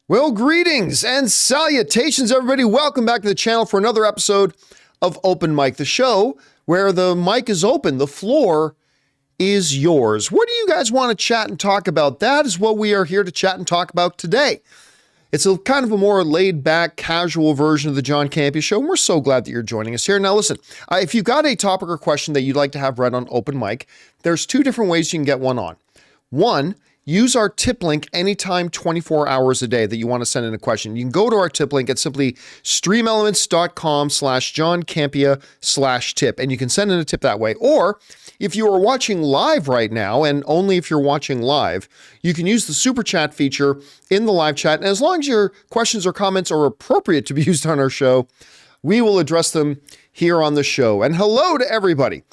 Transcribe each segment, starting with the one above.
Well, greetings and salutations, everybody. Welcome back to the channel for another episode of Open Mic, the show where the mic is open, the floor is yours. What do you guys want to chat and talk about? That is what we are here to chat and talk about today. It's a kind of a more laid back, casual version of the John Campea Show, and we're so glad that you're joining us here. Now, listen, if you've got a topic or question that you'd like to have read on Open Mic, there's two different ways you can get one on. One, use our tip link anytime 24 hours a day that you want to send in a question. You can go to our tip link at simply streamelements.com/JohnCampea/tip, and you can send in a tip that way. Or if you are watching live right now, and only if you're watching live, you can use the super chat feature in the live chat. And as long as your questions or comments are appropriate to be used on our show, we will address them here on the show. And hello to everybody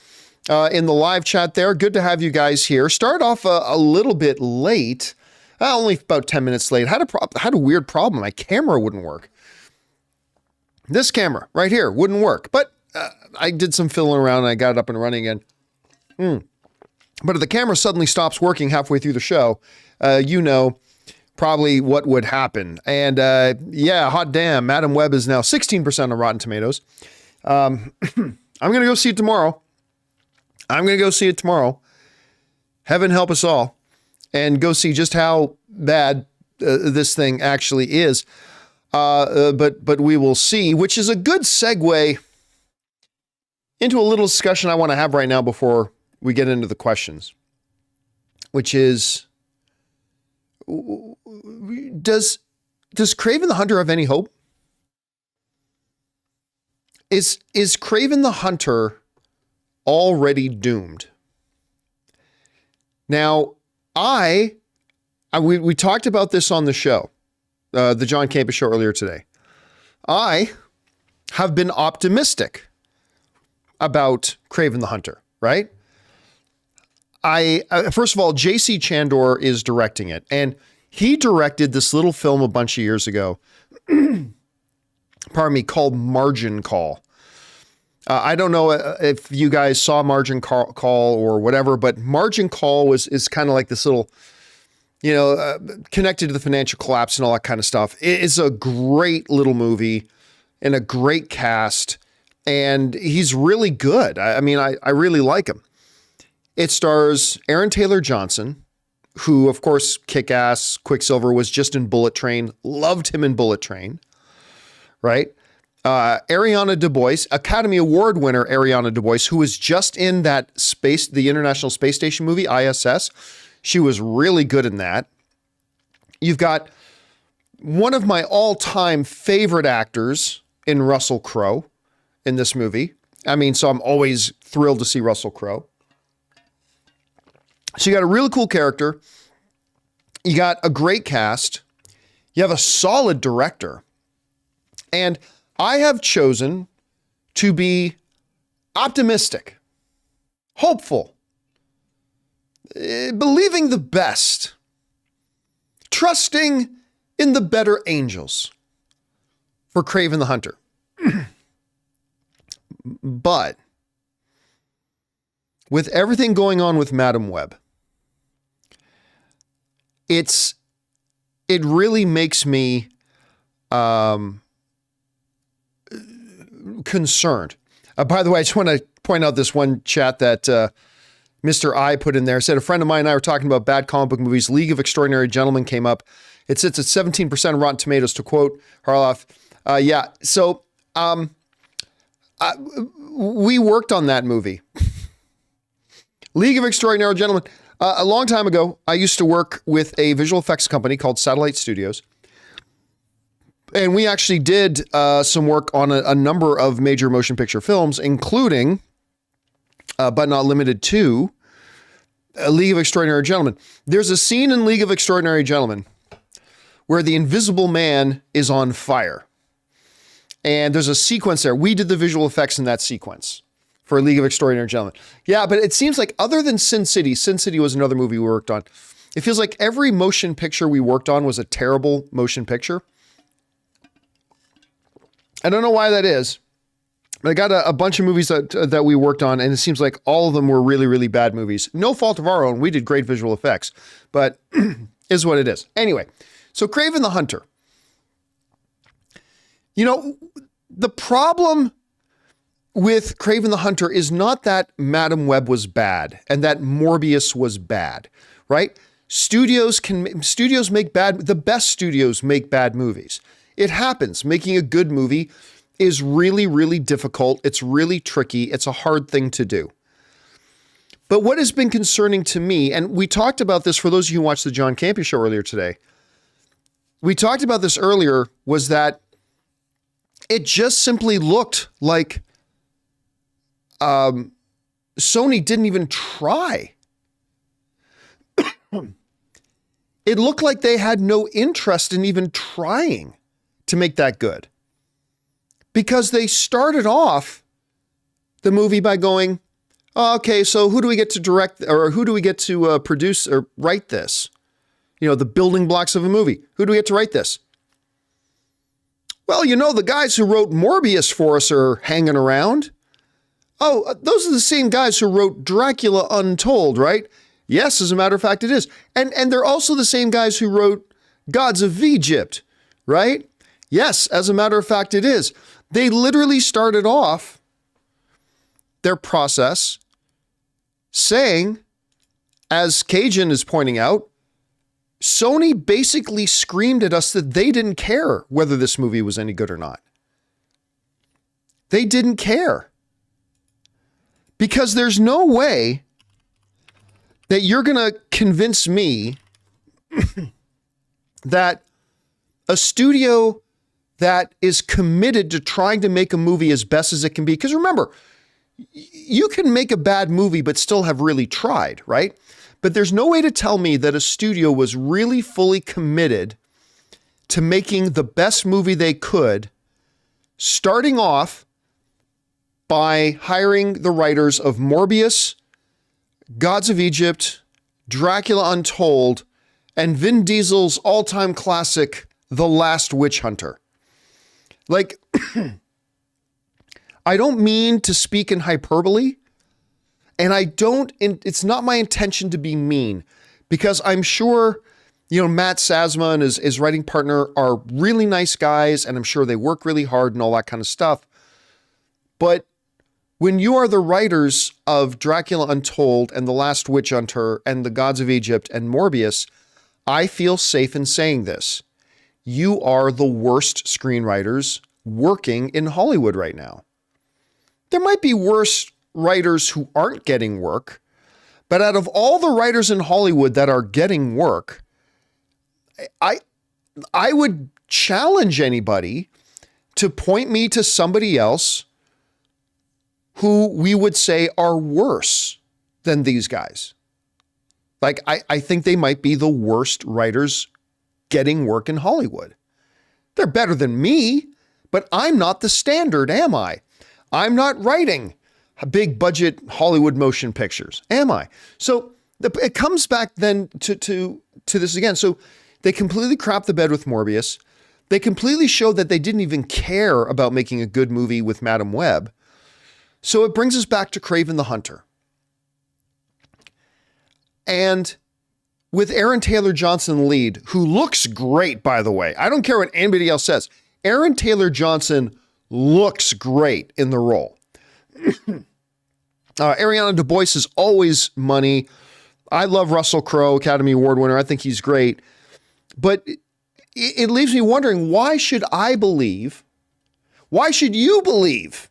in the live chat there. Good to have you guys here. Start off a little bit late, only about 10 minutes late. Had a weird problem. My camera wouldn't work. This camera right here wouldn't work, but I did some fiddling around and I got it up and running again. But if the camera suddenly stops working halfway through the show, you know probably what would happen. And yeah, hot damn, Madam Web is now 16% on Rotten Tomatoes. I'm going to go see it tomorrow. Heaven help us all, and go see just how bad this thing actually is. But we will see, which is a good segue into a little discussion I want to have right now before we get into the questions, which is, does Kraven the Hunter have any hope? Is Kraven the Hunter already doomed? Now, we talked about this on the show, the John Campea Show earlier today. I have been optimistic about Kraven the Hunter, right? First of all, J.C. Chandor is directing it, and he directed this little film a bunch of years ago, pardon me, called Margin Call. I don't know if you guys saw Margin Call or whatever, but Margin Call is kind of like this little, connected to the financial collapse and all that kind of stuff. It is a great little movie and a great cast, and he's really good. I mean, I really like him. It stars Aaron Taylor Johnson, who, of course, Kick-Ass, Quicksilver, was just in Bullet Train. Loved him in Bullet Train, right? Ariana DeBois, Academy Award winner Ariana DeBois, who was just in that the International Space Station movie, ISS. She was really good in that. You've got one of my all-time favorite actors in Russell Crowe in this movie. I mean, so I'm always thrilled to see Russell Crowe. So you got a really cool character. You got a great cast. You have a solid director. And I have chosen to be optimistic, hopeful, believing the best, trusting in the better angels for Kraven the Hunter. But with everything going on with Madam Web, it really makes me concerned. By the way, I just want to point out this one chat that Mr. I put in there. Said a friend of mine and I were talking about bad comic book movies. League of Extraordinary Gentlemen came up. It sits at 17% on Rotten Tomatoes, to quote Harloff. Yeah, so we worked on that movie. League of Extraordinary Gentlemen. A long time ago, I used to work with a visual effects company called Satellite Studios. And we actually did some work on a number of major motion picture films, including, but not limited to, League of Extraordinary Gentlemen. There's a scene in League of Extraordinary Gentlemen where the Invisible Man is on fire. And there's a sequence there. We did the visual effects in that sequence for League of Extraordinary Gentlemen. Yeah, but it seems like other than Sin City was another movie we worked on. It feels like every motion picture we worked on was a terrible motion picture. I don't know why that is, but I got a bunch of movies that we worked on, and it seems like all of them were really, really bad movies. No fault of our own. We did great visual effects, but is what it is. Anyway, so Kraven the Hunter. You know, the problem with Kraven the Hunter is not that Madam Web was bad and that Morbius was bad, right? Studios make the best studios make bad movies. It happens. Making a good movie is really, really difficult. It's really tricky. It's a hard thing to do. But what has been concerning to me, and we talked about this for those of you who watched the John Campea Show earlier today, we talked about this earlier, was that it just simply looked like Sony didn't even try. It looked like they had no interest in even trying to make that good. Because they started off the movie by going, oh, okay, so who do we get to direct, or who do we get to produce or write this? You know, the building blocks of a movie. Who do we get to write this? Well, you know, the guys who wrote Morbius for us are hanging around. Oh, those are the same guys who wrote Dracula Untold, right? Yes, as a matter of fact, it is. And they're also the same guys who wrote Gods of Egypt, right? Yes, as a matter of fact, it is. They literally started off their process saying, as Cajun is pointing out, Sony basically screamed at us that they didn't care whether this movie was any good or not. They didn't care. Because there's no way that you're going to convince me that a studio that is committed to trying to make a movie as best as it can be, because remember, you can make a bad movie but still have really tried, right? But there's no way to tell me that a studio was really fully committed to making the best movie they could, starting off by hiring the writers of Morbius, Gods of Egypt, Dracula Untold, and Vin Diesel's all-time classic, The Last Witch Hunter. Like, I don't mean to speak in hyperbole, and it's not my intention to be mean, because I'm sure, you know, Matt Sazma and his writing partner are really nice guys, and I'm sure they work really hard and all that kind of stuff. But when you are the writers of Dracula Untold and The Last Witch Hunter and The Gods of Egypt and Morbius, I feel safe in saying this. You are the worst screenwriters working in Hollywood right now. There might be worse writers who aren't getting work, but out of all the writers in Hollywood that are getting work, I would challenge anybody to point me to somebody else who we would say are worse than these guys. Like, I think they might be the worst writers getting work in Hollywood. They're better than me, but I'm not the standard, am I? I'm not writing big budget Hollywood motion pictures, am I? So it comes back then to this again. So they completely crapped the bed with Morbius. They completely showed that they didn't even care about making a good movie with Madam Web. So it brings us back to Kraven the Hunter. And with Aaron Taylor Johnson lead, who looks great, by the way. I don't care what anybody else says. Aaron Taylor Johnson looks great in the role. Ariana DeBois is always money. I love Russell Crowe, Academy Award winner. I think he's great. But it leaves me wondering, why should you believe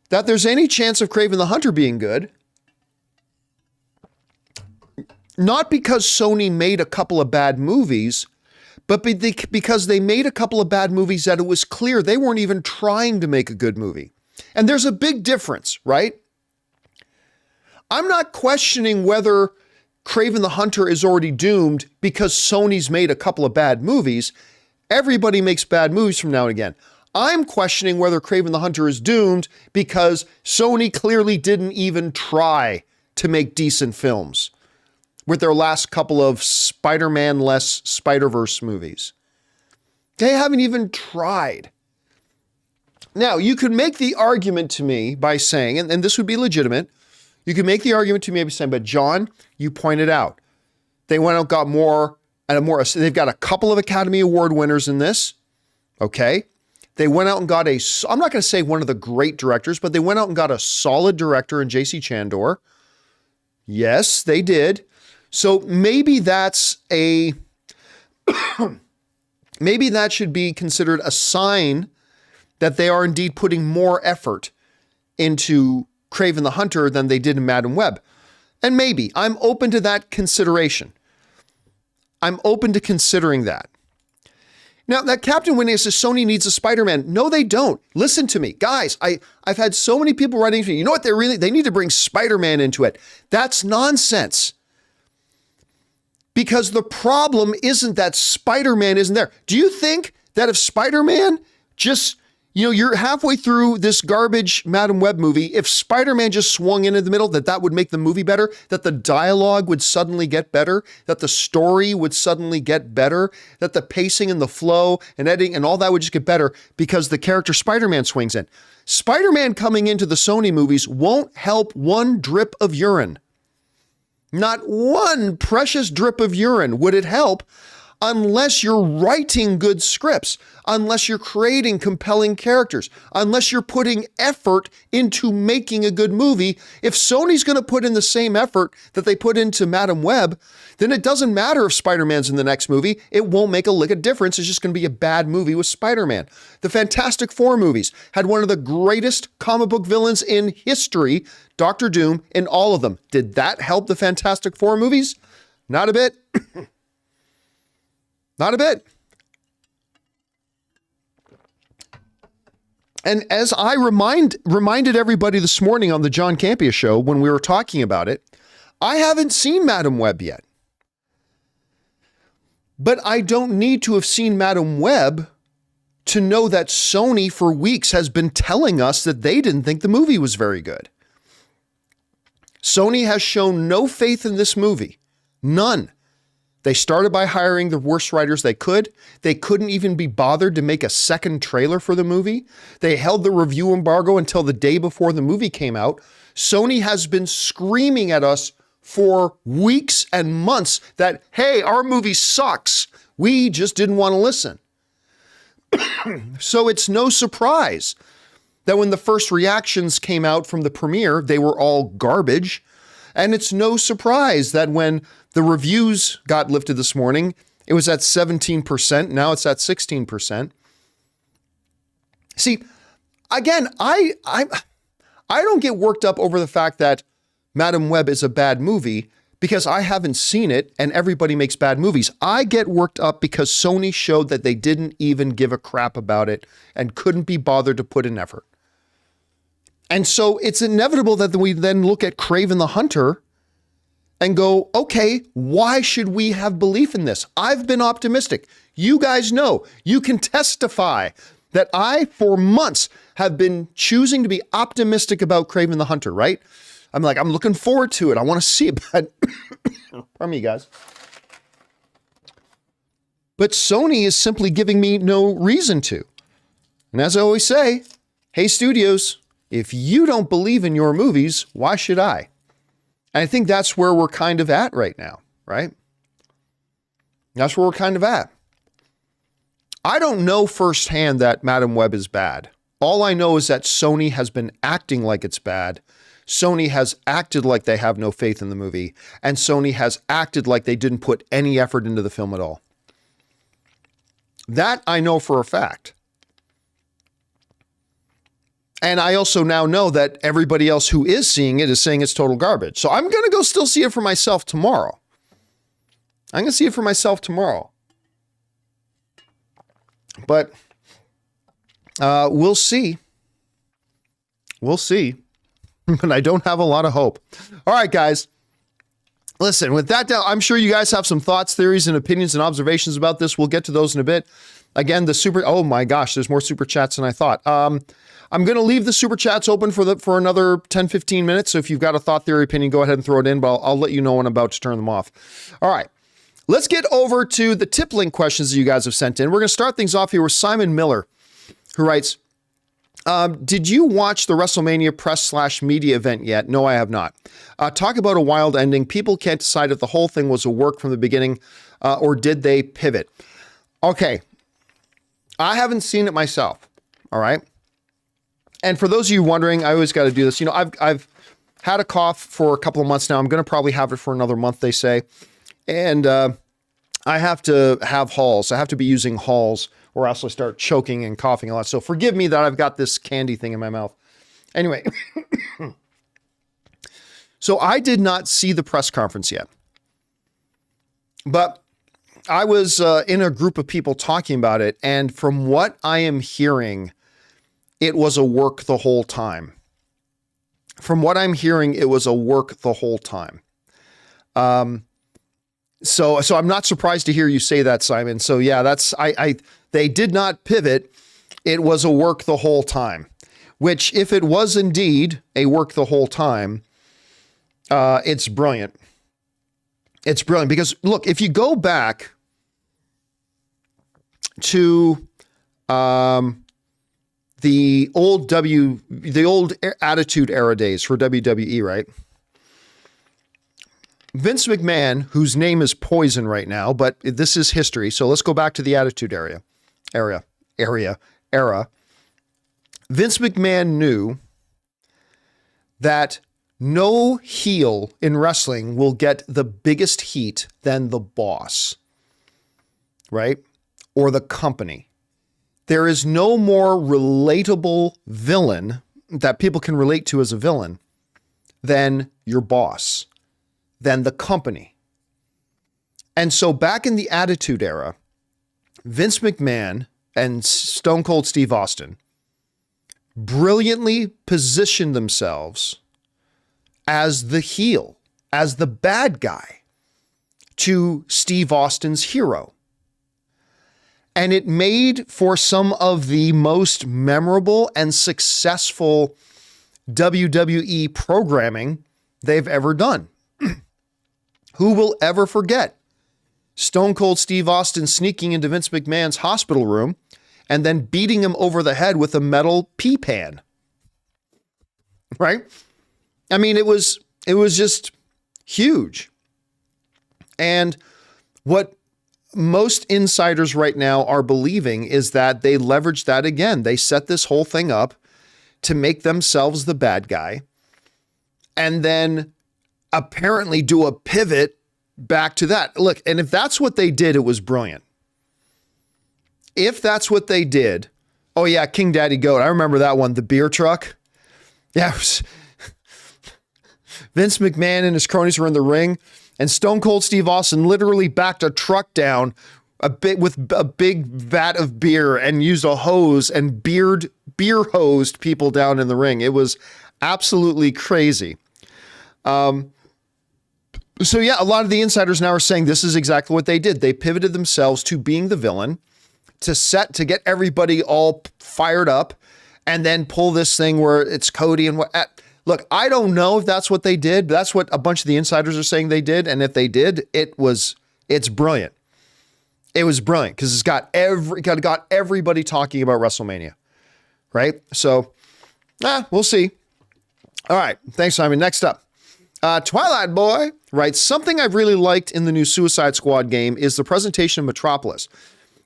that there's any chance of Kraven the Hunter being good? Not because Sony made a couple of bad movies, but because they made a couple of bad movies that it was clear they weren't even trying to make a good movie. And there's a big difference, right? I'm not questioning whether Kraven the Hunter is already doomed because Sony's made a couple of bad movies. Everybody makes bad movies from now and again. I'm questioning whether Kraven the Hunter is doomed because Sony clearly didn't even try to make decent films with their last couple of Spider-Man-less Spider-Verse movies. They haven't even tried. Now, you could make the argument to me by saying, and this would be legitimate, you could make the argument to me by saying, but John, you pointed out, they went out, got more, they've got a couple of Academy Award winners in this, okay? They went out and got I'm not going to say one of the great directors, but they went out and got a solid director in JC Chandor. Yes, they did. So maybe that's maybe that should be considered a sign that they are indeed putting more effort into Kraven the Hunter than they did in Madam Web. And maybe I'm open to that consideration. I'm open to considering that. Now, that Captain Winnie says Sony needs a Spider-Man. No, they don't. Listen to me. Guys, I've had so many people writing to me, you know what, they need to bring Spider-Man into it. That's nonsense. Because the problem isn't that Spider-Man isn't there. Do you think that if Spider-Man just, you're halfway through this garbage Madam Web movie, if Spider-Man just swung in the middle, that would make the movie better, that the dialogue would suddenly get better, that the story would suddenly get better, that the pacing and the flow and editing and all that would just get better because the character Spider-Man swings in. Spider-Man coming into the Sony movies won't help one drip of urine. Not one precious drip of urine would it help unless you're writing good scripts, unless you're creating compelling characters, unless you're putting effort into making a good movie. If Sony's going to put in the same effort that they put into Madam Web, then it doesn't matter if Spider-Man's in the next movie. It won't make a lick of difference. It's just going to be a bad movie with Spider-Man. The Fantastic Four movies had one of the greatest comic book villains in history, Dr. Doom, in all of them. Did that help the Fantastic Four movies? Not a bit. Not a bit. And as I reminded everybody this morning on the John Campea Show when we were talking about it, I haven't seen Madam Web yet. But I don't need to have seen Madam Web to know that Sony for weeks has been telling us that they didn't think the movie was very good. Sony has shown no faith in this movie. None. They started by hiring the worst writers they could. They couldn't even be bothered to make a second trailer for the movie. They held the review embargo until the day before the movie came out. Sony has been screaming at us for weeks and months that, hey, our movie sucks. We just didn't want to listen. So it's no surprise that when the first reactions came out from the premiere, they were all garbage. And it's no surprise that when the reviews got lifted this morning, it was at 17%. Now it's at 16%. See, again, I don't get worked up over the fact that Madam Web is a bad movie because I haven't seen it and everybody makes bad movies. I get worked up because Sony showed that they didn't even give a crap about it and couldn't be bothered to put in effort. And so it's inevitable that we then look at Kraven the Hunter and go, okay, why should we have belief in this? I've been optimistic. You guys know, you can testify that I, for months, have been choosing to be optimistic about Kraven the Hunter, right? I'm looking forward to it. I want to see it, but pardon me, guys. But Sony is simply giving me no reason to. And as I always say, hey, studios, if you don't believe in your movies, why should I? And I think that's where we're kind of at right now, right? That's where we're kind of at. I don't know firsthand that Madam Web is bad. All I know is that Sony has been acting like it's bad. Sony has acted like they have no faith in the movie. And Sony has acted like they didn't put any effort into the film at all. That I know for a fact. And I also now know that everybody else who is seeing it is saying it's total garbage. So I'm going to go still see it for myself tomorrow. I'm going to see it for myself tomorrow. But we'll see. We'll see. But I don't have a lot of hope. All right, guys. Listen, with that down, I'm sure you guys have some thoughts, theories, and opinions and observations about this. We'll get to those in a bit. Again, oh my gosh, there's more super chats than I thought. I'm going to leave the super chats open for another 10, 15 minutes. So if you've got a thought, theory, opinion, go ahead and throw it in, but I'll let you know when I'm about to turn them off. All right, let's get over to the tip link questions that you guys have sent in. We're going to start things off here with Simon Miller, who writes, did you watch the WrestleMania press/media event yet? No, I have not. Talk about a wild ending. People can't decide if the whole thing was a work from the beginning or did they pivot? Okay. I haven't seen it myself. All right. And for those of you wondering, I always got to do this. You know, I've had a cough for a couple of months now. I'm going to probably have it for another month, they say. And I have to have Halls. I have to be using Halls or else I start choking and coughing a lot. So forgive me that I've got this candy thing in my mouth. Anyway. So I did not see the press conference yet. But I was in a group of people talking about it. And from what I am hearing, it was a work the whole time. From what I'm hearing, it was a work the whole time. So I'm not surprised to hear you say that, Simon. So yeah, they did not pivot. It was a work the whole time, which if it was indeed a work the whole time, it's brilliant. It's brilliant because look, if you go back to, the old Attitude Era days for WWE, right? Vince McMahon, whose name is poison right now, but this is history. So let's go back to the Attitude Era. Vince McMahon knew that no heel in wrestling will get the biggest heat than the boss, right? Or the company. There is no more relatable villain that people can relate to as a villain than your boss, than the company. And so back in the Attitude Era, Vince McMahon and Stone Cold Steve Austin brilliantly positioned themselves as the heel, as the bad guy to Steve Austin's hero. And it made for some of the most memorable and successful WWE programming they've ever done. Who will ever forget Stone Cold Steve Austin sneaking into Vince McMahon's hospital room and then beating him over the head with a metal pea pan? Right? I mean, it was just huge. And what most insiders right now are believing is that they leveraged that again. They set this whole thing up to make themselves the bad guy and then apparently do a pivot back to that. Look, and if that's what they did, it was brilliant. If that's what they did, oh yeah, King Daddy Goat. I remember that one, the beer truck. Yeah, it was Vince McMahon and his cronies were in the ring, and Stone Cold Steve Austin literally backed a truck down with a big vat of beer and used a hose and beer hosed people down in the ring. It was absolutely crazy. So yeah, a lot of the insiders now are saying this is exactly what they did. They pivoted themselves to being the villain to get everybody all fired up and then pull this thing where it's Cody and what. Look, I don't know if that's what they did, but that's what a bunch of the insiders are saying they did. And if they did, it's brilliant. It was brilliant because it's got everybody talking about WrestleMania, right? So, we'll see. All right. Thanks, Simon. Next up, Twilight Boy writes, something I've really liked in the new Suicide Squad game is the presentation of Metropolis.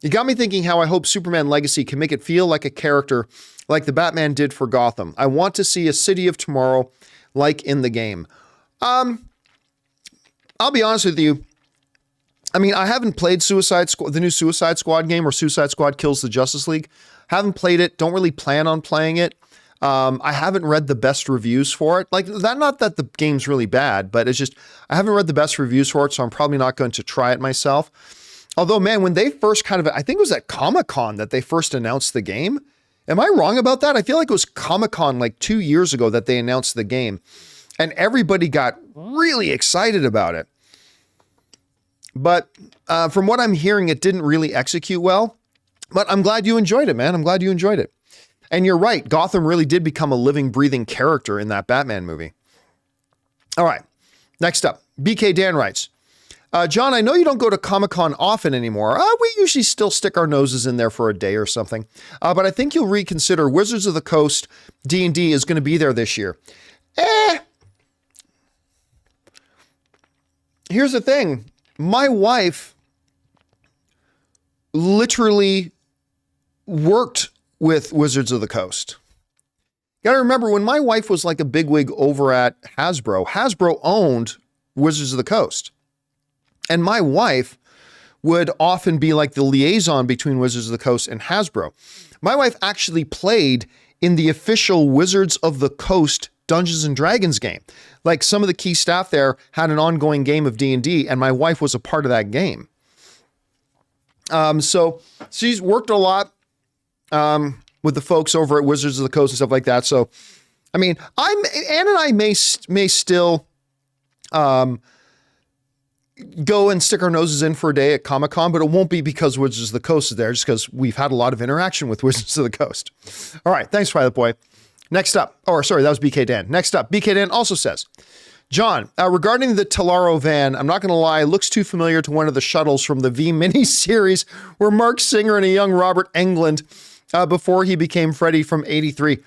It got me thinking how I hope Superman Legacy can make it feel like a character like the Batman did for Gotham. I want to see a city of tomorrow like in the game. I'll be honest with you. I mean, I haven't played the new Suicide Squad game or Suicide Squad Kills the Justice League. Haven't played it. Don't really plan on playing it. I haven't read the best reviews for it. Like that, not that the game's really bad, but it's just, I haven't read the best reviews for it. So I'm probably not going to try it myself. Although, man, when they first I think it was at Comic-Con that they first announced the game. Am I wrong about that? I feel like it was Comic-Con like 2 years ago that they announced the game and everybody got really excited about it. But from what I'm hearing, it didn't really execute well, but I'm glad you enjoyed it, man. I'm glad you enjoyed it. And you're right. Gotham really did become a living, breathing character in that Batman movie. All right. Next up, BK Dan writes, John, I know you don't go to Comic-Con often anymore. We usually still stick our noses in there for a day or something. But I think you'll reconsider Wizards of the Coast D&D is going to be there this year. Here's the thing. My wife literally worked with Wizards of the Coast. You gotta remember, when my wife was like a bigwig over at Hasbro owned Wizards of the Coast. And my wife would often be like the liaison between Wizards of the Coast and Hasbro. My wife actually played in the official Wizards of the Coast Dungeons and Dragons game. Like, some of the key staff there had an ongoing game of D&D, and my wife was a part of that game. So she's worked a lot with the folks over at Wizards of the Coast and stuff like that. So, I mean, Ann and I may still go and stick our noses in for a day at Comic-Con, but it won't be because Wizards of the Coast is there, just because we've had a lot of interaction with Wizards of the Coast. All right, thanks, Violet Boy. Next up, that was BK Dan. Next up, BK Dan also says, John, regarding the Tellaro van, I'm not going to lie, it looks too familiar to one of the shuttles from the V mini-series where Mark Singer and a young Robert Englund, before he became Freddy from 83.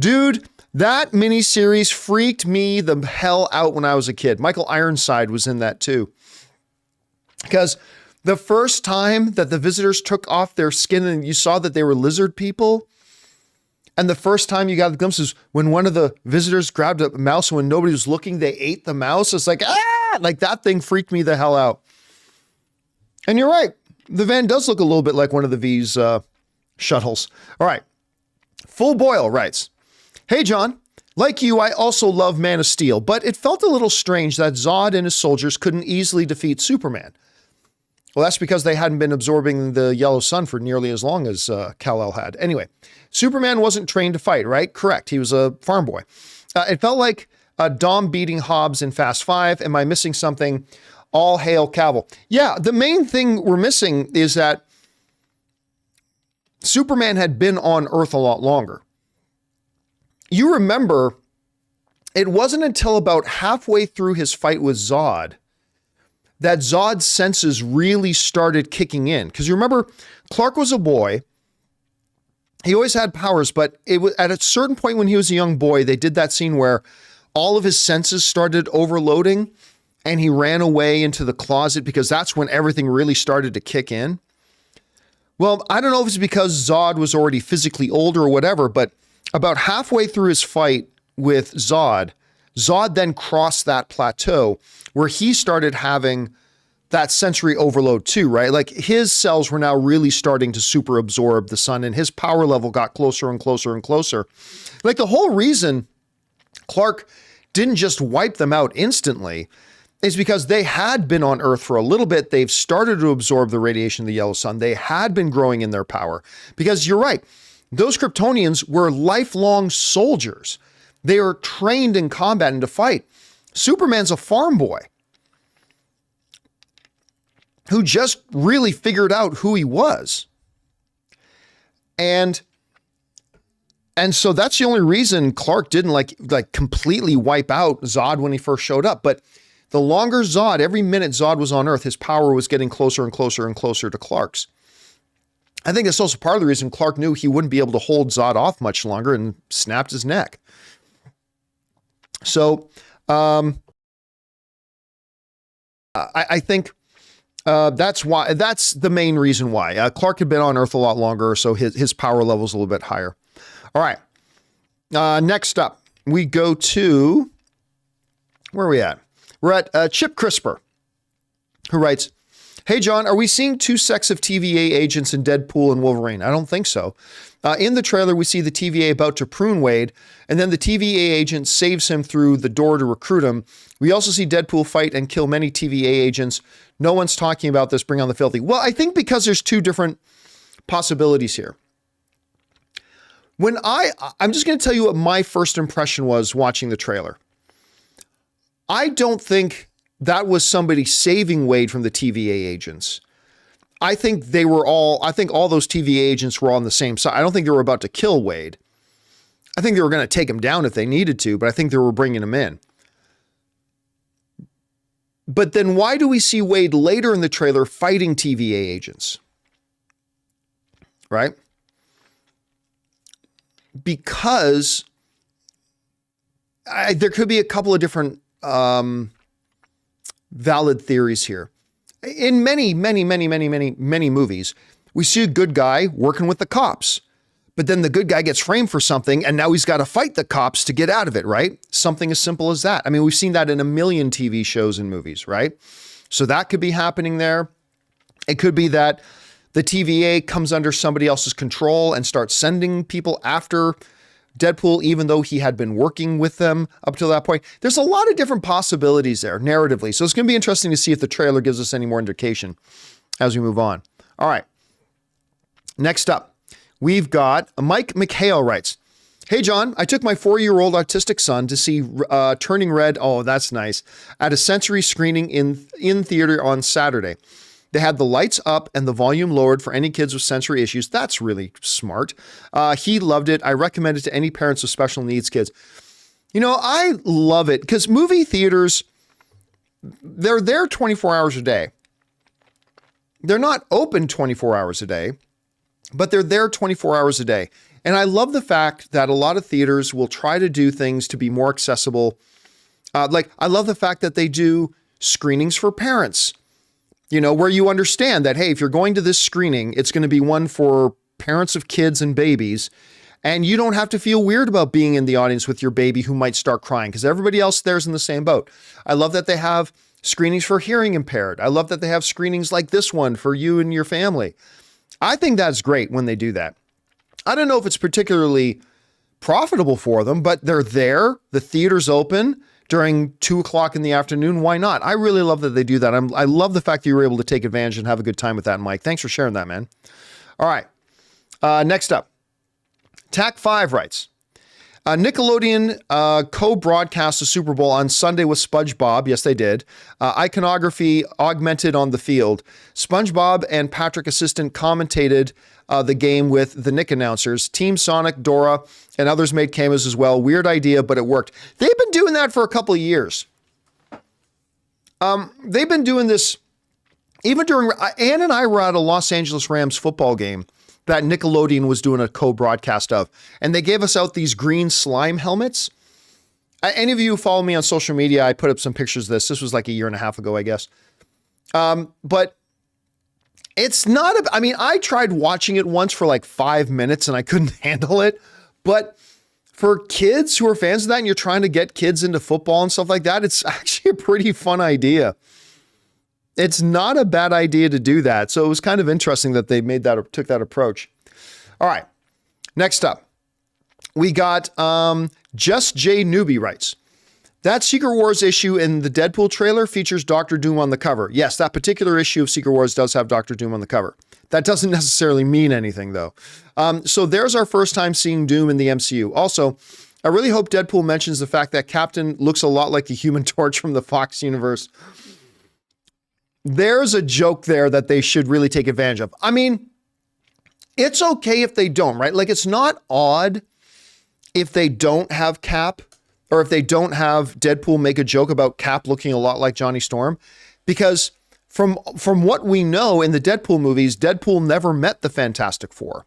Dude, that mini-series freaked me the hell out when I was a kid. Michael Ironside was in that too. Because the first time that the visitors took off their skin and you saw that they were lizard people, and the first time you got the glimpses when one of the visitors grabbed a mouse and when nobody was looking, they ate the mouse. It's like, like that thing freaked me the hell out. And you're right. The van does look a little bit like one of the V's shuttles. All right. Full Boil writes, hey, John, like you, I also love Man of Steel, but it felt a little strange that Zod and his soldiers couldn't easily defeat Superman. Well, that's because they hadn't been absorbing the yellow sun for nearly as long as Kal-El had. Anyway, Superman wasn't trained to fight, right? Correct. He was a farm boy. It felt like Dom beating Hobbs in Fast 5. Am I missing something? All hail Cavill. Yeah, the main thing we're missing is that Superman had been on Earth a lot longer. You remember, it wasn't until about halfway through his fight with Zod that Zod's senses really started kicking in. Because you remember, Clark was a boy. He always had powers, but it was at a certain point when he was a young boy, they did that scene where all of his senses started overloading and he ran away into the closet because that's when everything really started to kick in. Well, I don't know if it's because Zod was already physically older or whatever, but about halfway through his fight with Zod then crossed that plateau where he started having that sensory overload too, right? Like, his cells were now really starting to super absorb the sun and his power level got closer and closer and closer. Like, the whole reason Clark didn't just wipe them out instantly is because they had been on Earth for a little bit. They've started to absorb the radiation of the yellow sun. They had been growing in their power because you're right. Those Kryptonians were lifelong soldiers. They are trained in combat and to fight. Superman's a farm boy who just really figured out who he was. And so that's the only reason Clark didn't like completely wipe out Zod when he first showed up. But the longer Zod, every minute Zod was on Earth, his power was getting closer and closer and closer to Clark's. I think that's also part of the reason Clark knew he wouldn't be able to hold Zod off much longer and snapped his neck. So I think that's the main reason why. Clark had been on Earth a lot longer, so his power level is a little bit higher. All right. Next up, we go to, where are we at? We're at Chip Crisper, who writes, hey, John, are we seeing two sets of TVA agents in Deadpool and Wolverine? I don't think so. In the trailer, we see the TVA about to prune Wade, and then the TVA agent saves him through the door to recruit him. We also see Deadpool fight and kill many TVA agents. No one's talking about this. Bring on the filthy. Well, I think because there's two different possibilities here. I'm just going to tell you what my first impression was watching the trailer. I don't think that was somebody saving Wade from the TVA agents. I think all those TVA agents were on the same side. I don't think they were about to kill Wade. I think they were going to take him down if they needed to, but I think they were bringing him in. But then why do we see Wade later in the trailer fighting TVA agents? Right? Because there could be a couple of different valid theories here. In many movies, we see a good guy working with the cops, but then the good guy gets framed for something and now he's got to fight the cops to get out of it, right? Something as simple as that. I mean, we've seen that in a million TV shows and movies, right? So that could be happening there. It could be that the TVA comes under somebody else's control and starts sending people after Deadpool, even though he had been working with them up to that point. There's a lot of different possibilities there narratively. So it's going to be interesting to see if the trailer gives us any more indication as we move on. All right. Next up, we've got Mike McHale writes, "Hey, John, I took my 4-year-old autistic son to see Turning Red. Oh, that's nice. At a sensory screening in theater on Saturday. They had the lights up and the volume lowered for any kids with sensory issues. That's really smart. He loved it. I recommend it to any parents with special needs kids." You know, I love it because movie theaters, they're there 24 hours a day. They're not open 24 hours a day, but they're there 24 hours a day. And I love the fact that a lot of theaters will try to do things to be more accessible. I love the fact that they do screenings for parents. You know, where you understand that, hey, if you're going to this screening, it's going to be one for parents of kids and babies, and you don't have to feel weird about being in the audience with your baby who might start crying because everybody else there's in the same boat. I love that they have screenings for hearing impaired. I love that they have screenings like this one for you and your family. I think that's great when they do that. I don't know if it's particularly profitable for them, but they're there. The theater's open during 2:00 in the afternoon. Why not? I really love that they do that. I love the fact that you were able to take advantage and have a good time with that, Mike. Thanks for sharing that, man. All right. Next up, TAC5 writes, Nickelodeon co-broadcast the Super Bowl on Sunday with SpongeBob. Yes, they did. Iconography augmented on the field. SpongeBob and Patrick Assistant commentated the game with the Nick announcers. Team Sonic, Dora, and others made cameos as well. Weird idea, but it worked. They've been doing that for a couple of years. They've been doing this even during, Ann and I were at a Los Angeles Rams football game that Nickelodeon was doing a co-broadcast of, and they gave us out these green slime helmets. Any of you who follow me on social media, I put up some pictures of this. This was like a year and a half ago, I guess. But it's not, I tried watching it once for like 5 minutes and I couldn't handle it. But for kids who are fans of that and you're trying to get kids into football and stuff like that, it's actually a pretty fun idea. It's not a bad idea to do that. So it was kind of interesting that they took that approach. All right. Next up, we got Just J Newbie writes, that Secret Wars issue in the Deadpool trailer features Doctor Doom on the cover. Yes, that particular issue of Secret Wars does have Doctor Doom on the cover. That doesn't necessarily mean anything, though. So there's our first time seeing Doom in the MCU. Also, I really hope Deadpool mentions the fact that Captain looks a lot like the Human Torch from the Fox universe. There's a joke there that they should really take advantage of. I mean, it's okay if they don't, right? Like, it's not odd if they don't have Cap, or if they don't have Deadpool make a joke about Cap looking a lot like Johnny Storm, because from what we know in the Deadpool movies, Deadpool never met the Fantastic Four,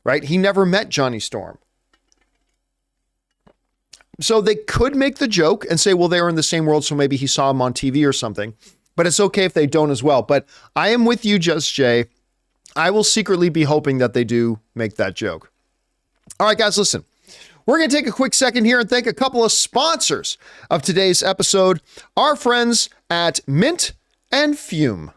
right? He never met Johnny Storm. So they could make the joke and say, well, they were in the same world, so maybe he saw him on TV or something. But it's okay if they don't as well. But I am with you, Just Jay. I will secretly be hoping that they do make that joke. All right, guys, listen. We're going to take a quick second here and thank a couple of sponsors of today's episode, our friends at Mint and Fume.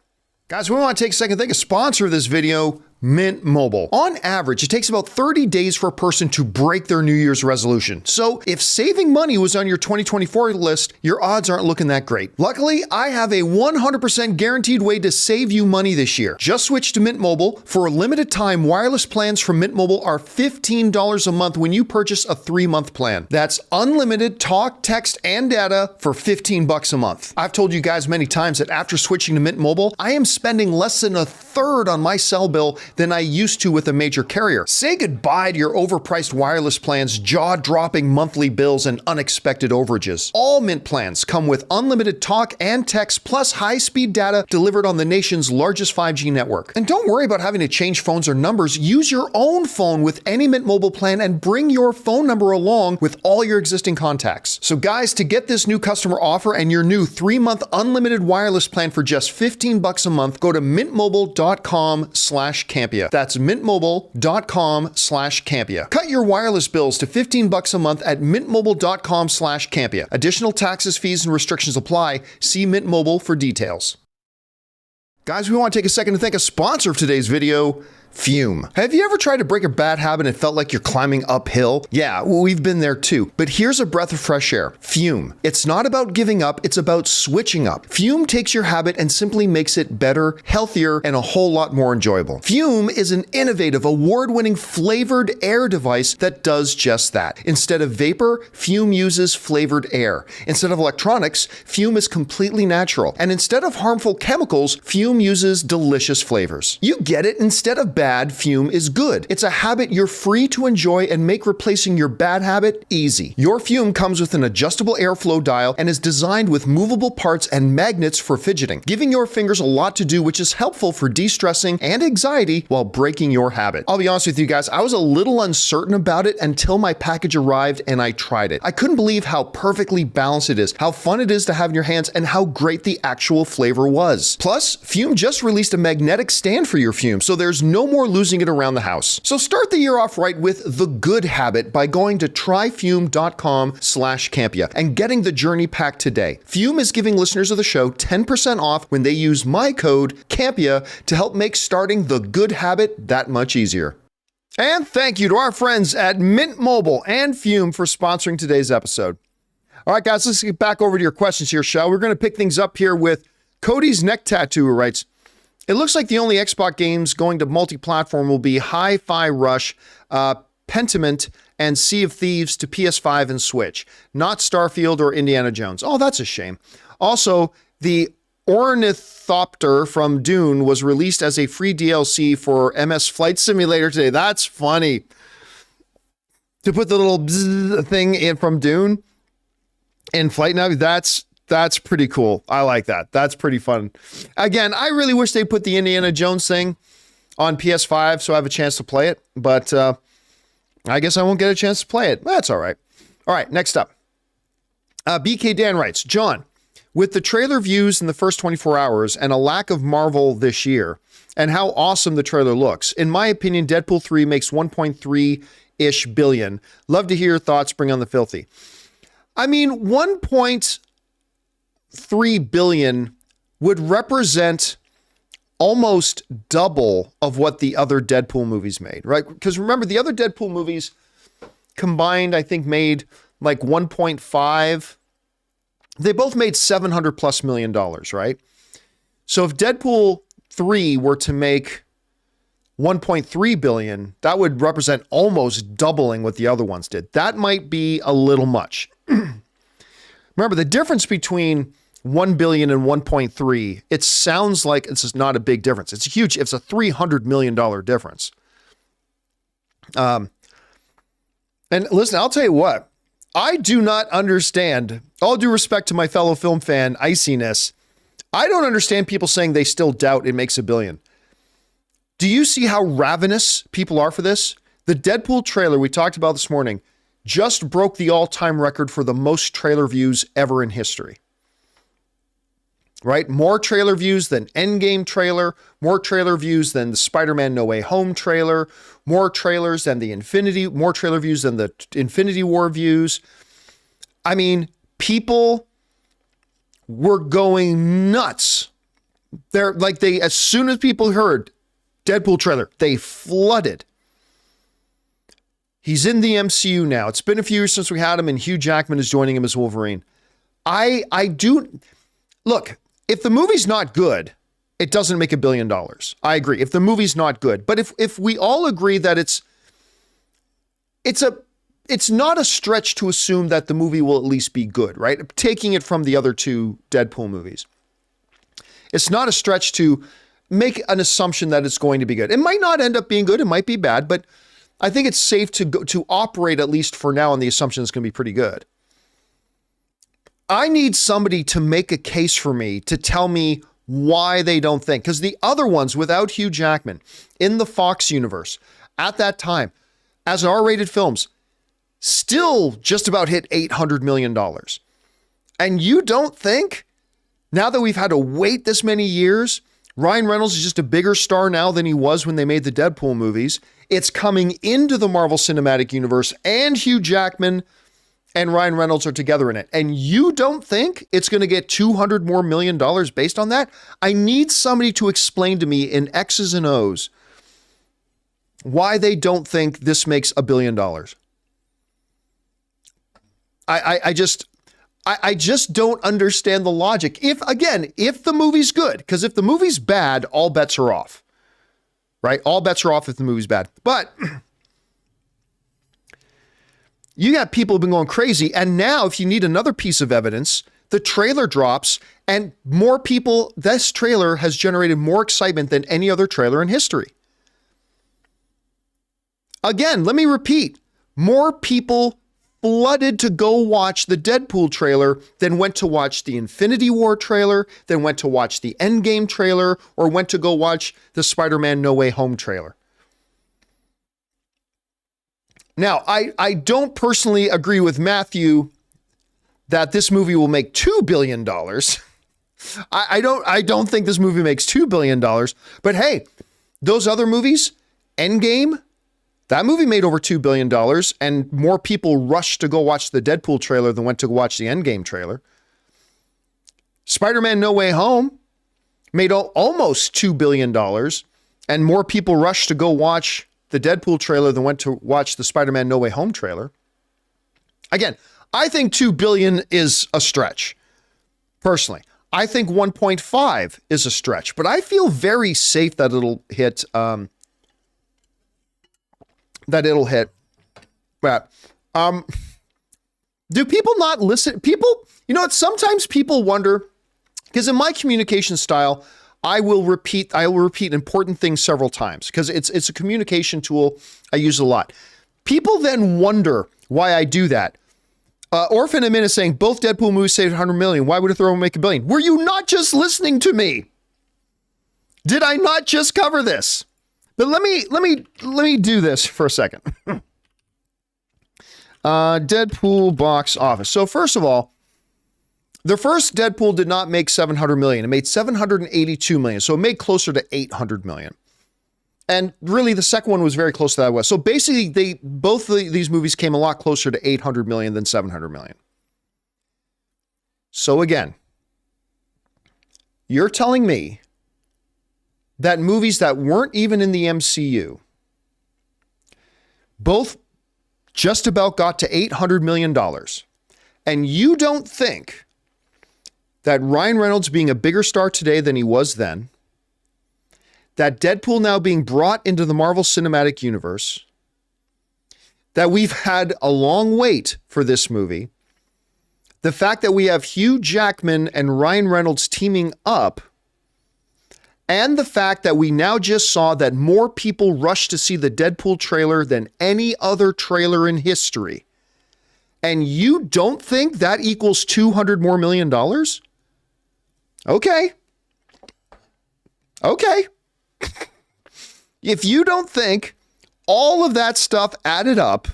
Guys, we want to take a second and thank a sponsor of this video, Mint Mobile. On average, it takes about 30 days for a person to break their New Year's resolution. So if saving money was on your 2024 list, your odds aren't looking that great. Luckily, I have a 100% guaranteed way to save you money this year. Just switch to Mint Mobile. For a limited time, wireless plans from Mint Mobile are $15 a month when you purchase a 3-month plan. That's unlimited talk, text, and data for $15 a month. I've told you guys many times that after switching to Mint Mobile, I am spending less than a third on my cell bill than I used to with a major carrier. Say goodbye to your overpriced wireless plans, jaw-dropping monthly bills, and unexpected overages. All Mint plans come with unlimited talk and text plus high-speed data delivered on the nation's largest 5G network. And don't worry about having to change phones or numbers. Use your own phone with any Mint Mobile plan and bring your phone number along with all your existing contacts. So guys, to get this new customer offer and your new 3-month unlimited wireless plan for just $15 a month, go to mintmobile.com/Campea. Campea. That's mintmobile.com/Campea. Cut your wireless bills to $15 a month at mintmobile.com/Campea. Additional taxes, fees, and restrictions apply. See Mint Mobile for details. Guys, we want to take a second to thank a sponsor of today's video, Fume. Have you ever tried to break a bad habit and felt like you're climbing uphill? Yeah, we've been there too. But here's a breath of fresh air. Fume. It's not about giving up, it's about switching up. Fume takes your habit and simply makes it better, healthier, and a whole lot more enjoyable. Fume is an innovative, award-winning flavored air device that does just that. Instead of vapor, Fume uses flavored air. Instead of electronics, Fume is completely natural. And instead of harmful chemicals, Fume uses delicious flavors. You get it? Instead of bad, Fume is good. It's a habit you're free to enjoy and make replacing your bad habit easy. Your Fume comes with an adjustable airflow dial and is designed with movable parts and magnets for fidgeting, giving your fingers a lot to do, which is helpful for de-stressing and anxiety while breaking your habit. I'll be honest with you guys, I was a little uncertain about it until my package arrived and I tried it. I couldn't believe how perfectly balanced it is, how fun it is to have in your hands, and how great the actual flavor was. Plus, Fume just released a magnetic stand for your Fume, so there's no more losing it around the house. So start the year off right with the good habit by going to tryfume.com/Campea and getting the journey pack today. Fume is giving listeners of the show 10% off when they use my code Campea to help make starting the good habit that much easier. And thank you to our friends at Mint Mobile and Fume for sponsoring today's episode. All right, guys, let's get back over to your questions here, shall we? We're going to pick things up here with Cody's Neck Tattoo, who writes, it looks like the only Xbox games going to multi-platform will be Hi-Fi Rush, Pentiment, and Sea of Thieves to PS5 and Switch, not Starfield or Indiana Jones. Oh, that's a shame. Also, the Ornithopter from Dune was released as a free DLC for MS Flight Simulator today. That's funny. To put the little bzz thing in from Dune in Flight now, that's pretty cool. I like that. That's pretty fun. Again, I really wish they put the Indiana Jones thing on PS5 so I have a chance to play it, but I guess I won't get a chance to play it. That's all right. All right, next up. BK Dan writes, John, with the trailer views in the first 24 hours and a lack of Marvel this year and how awesome the trailer looks, in my opinion, Deadpool 3 makes 1.3-ish billion. Love to hear your thoughts. Bring on the filthy. I mean, 1.3 billion would represent almost double of what the other Deadpool movies made, right? Because remember, the other Deadpool movies combined, I think, made like 1.5. They both made $700+ million, right? So if Deadpool 3 were to make 1.3 billion, that would represent almost doubling what the other ones did. That might be a little much. Remember, the difference between 1 billion and 1.3, it sounds like it's just not a big difference. It's huge. It's a $300 million difference. And listen, I'll tell you what, I do not understand, all due respect to my fellow film fan iciness, I don't understand people saying they still doubt it makes $1 billion. Do you see how ravenous people are for this? The Deadpool trailer we talked about this morning just broke the all-time record for the most trailer views ever in history. Right? More trailer views than Endgame trailer, more trailer views than the Spider-Man No Way Home trailer, more trailer views than the Infinity War views. I mean, people were going nuts. As soon as people heard Deadpool trailer, they flooded. He's in the MCU now. It's been a few years since we had him, and Hugh Jackman is joining him as Wolverine. Look, if the movie's not good, it doesn't make $1 billion. I agree. If the movie's not good, but if we all agree that it's not a stretch to assume that the movie will at least be good, right? Taking it from the other two Deadpool movies, it's not a stretch to make an assumption that it's going to be good. It might not end up being good. It might be bad, but I think it's safe to operate, at least for now, on the assumption it's going to be pretty good. I need somebody to make a case for me to tell me why they don't think, because the other ones without Hugh Jackman in the Fox universe at that time, as R-rated films, still just about hit $800 million. And you don't think, now that we've had to wait this many years Ryan Reynolds is just a bigger star now than he was when they made the Deadpool movies. It's coming into the Marvel Cinematic Universe, and Hugh Jackman and Ryan Reynolds are together in it. And you don't think it's going to get $200 more million based on that? I need somebody to explain to me in X's and O's why they don't think this makes $1 billion. I just don't understand the logic. If the movie's good, because if the movie's bad, all bets are off, right? All bets are off if the movie's bad. But you got people who've been going crazy. And now if you need another piece of evidence, the trailer drops and more people, this trailer has generated more excitement than any other trailer in history. Again, let me repeat, more people flooded to go watch the Deadpool trailer than went to watch the Infinity War trailer, than went to watch the Endgame trailer, or went to go watch the Spider-Man No Way Home trailer. Now, I don't personally agree with Matthew that this movie will make $2 billion. I don't think this movie makes $2 billion, but hey, those other movies, Endgame, that movie made over $2 billion, and more people rushed to go watch the Deadpool trailer than went to watch the Endgame trailer. Spider-Man No Way Home made almost $2 billion, and more people rushed to go watch the Deadpool trailer than went to watch the Spider-Man No Way Home trailer. Again, I think 2 billion is a stretch. Personally, I think 1.5 is a stretch, but I feel very safe that it'll hit, But, do people not listen? People, you know what? Sometimes people wonder, because in my communication style, I will repeat important things several times because it's a communication tool I use a lot. People then wonder why I do that. Orphan Admin is saying both Deadpool movies saved 100 million. Why would a throw make $1 billion? Were you not just listening to me? Did I not just cover this? But let me do this for a second. Deadpool box office. So first of all, the first Deadpool did not make 700 million. It made 782 million. So it made closer to 800 million. And really the second one was very close to that was. So basically both these movies came a lot closer to 800 million than 700 million. So again, you're telling me that movies that weren't even in the MCU both just about got to $800 million. And you don't think that Ryan Reynolds being a bigger star today than he was then, that Deadpool now being brought into the Marvel Cinematic Universe, that we've had a long wait for this movie, the fact that we have Hugh Jackman and Ryan Reynolds teaming up, and the fact that we now just saw that more people rushed to see the Deadpool trailer than any other trailer in history. And you don't think that equals $200 more million? Okay. If you don't think all of that stuff added up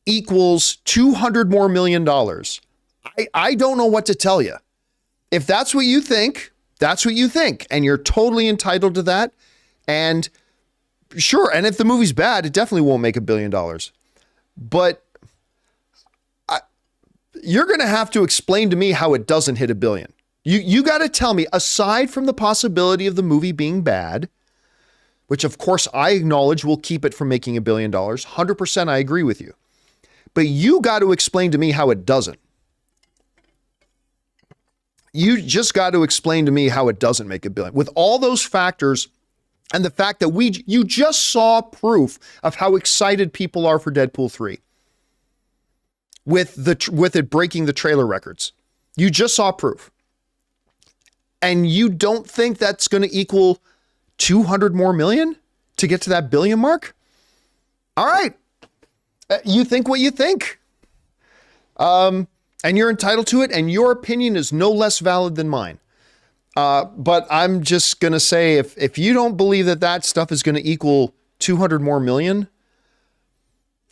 equals $200 more million, I don't know what to tell you. If that's what you think, that's what you think. And you're totally entitled to that. And sure, and if the movie's bad, it definitely won't make $1 billion. But you're going to have to explain to me how it doesn't hit $1 billion. You got to tell me, aside from the possibility of the movie being bad, which of course I acknowledge will keep it from making $1 billion, 100% I agree with you. But you got to explain to me how it doesn't. You just got to explain to me how it doesn't make $1 billion. With all those factors and the fact that you just saw proof of how excited people are for Deadpool 3 with it breaking the trailer records. You just saw proof. And you don't think that's going to equal 200 more million to get to that billion mark? All right. You think what you think. And you're entitled to it, and your opinion is no less valid than mine. But I'm just going to say, if you don't believe that stuff is going to equal 200 more million,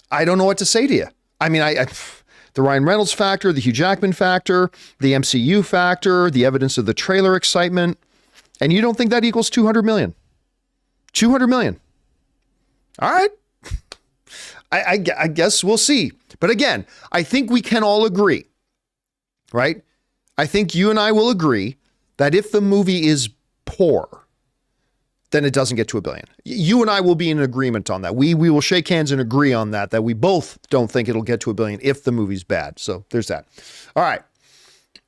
I don't know what to say to you. I mean, the Ryan Reynolds factor, the Hugh Jackman factor, the MCU factor, the evidence of the trailer excitement. And you don't think that equals 200 million? 200 million. All right. I guess we'll see. But again, I think we can all agree, right? I think you and I will agree that if the movie is poor, then it doesn't get to $1 billion. You and I will be in agreement on that. We will shake hands and agree on that we both don't think it'll get to $1 billion if the movie's bad. So there's that. All right.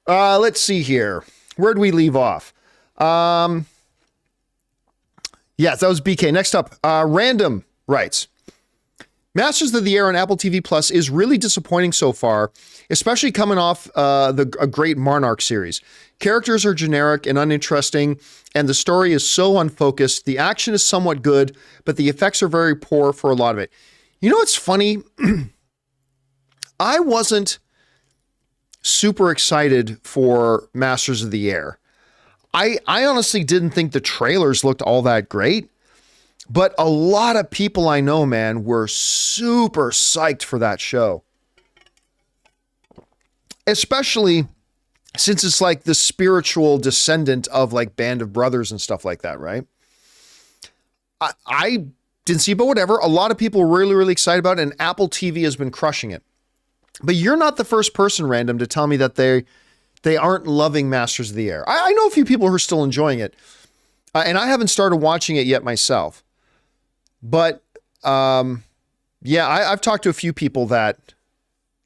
Let's see here. Where'd we leave off? Yes, that was BK. Next up, Random writes, Masters of the Air on Apple TV Plus is really disappointing so far, especially coming off a great Monarch series. Characters are generic and uninteresting, and the story is so unfocused. The action is somewhat good, but the effects are very poor for a lot of it. You know what's funny? I wasn't super excited for Masters of the Air. I honestly didn't think the trailers looked all that great. But a lot of people I know, man, were super psyched for that show. Especially since it's like the spiritual descendant of like Band of Brothers and stuff like that, right? I didn't see, but whatever. A lot of people were really, really excited about it, and Apple TV has been crushing it. But you're not the first person, Random, to tell me that they aren't loving Masters of the Air. I know a few people who are still enjoying it, and I haven't started watching it yet myself. But, yeah, I've talked to a few people that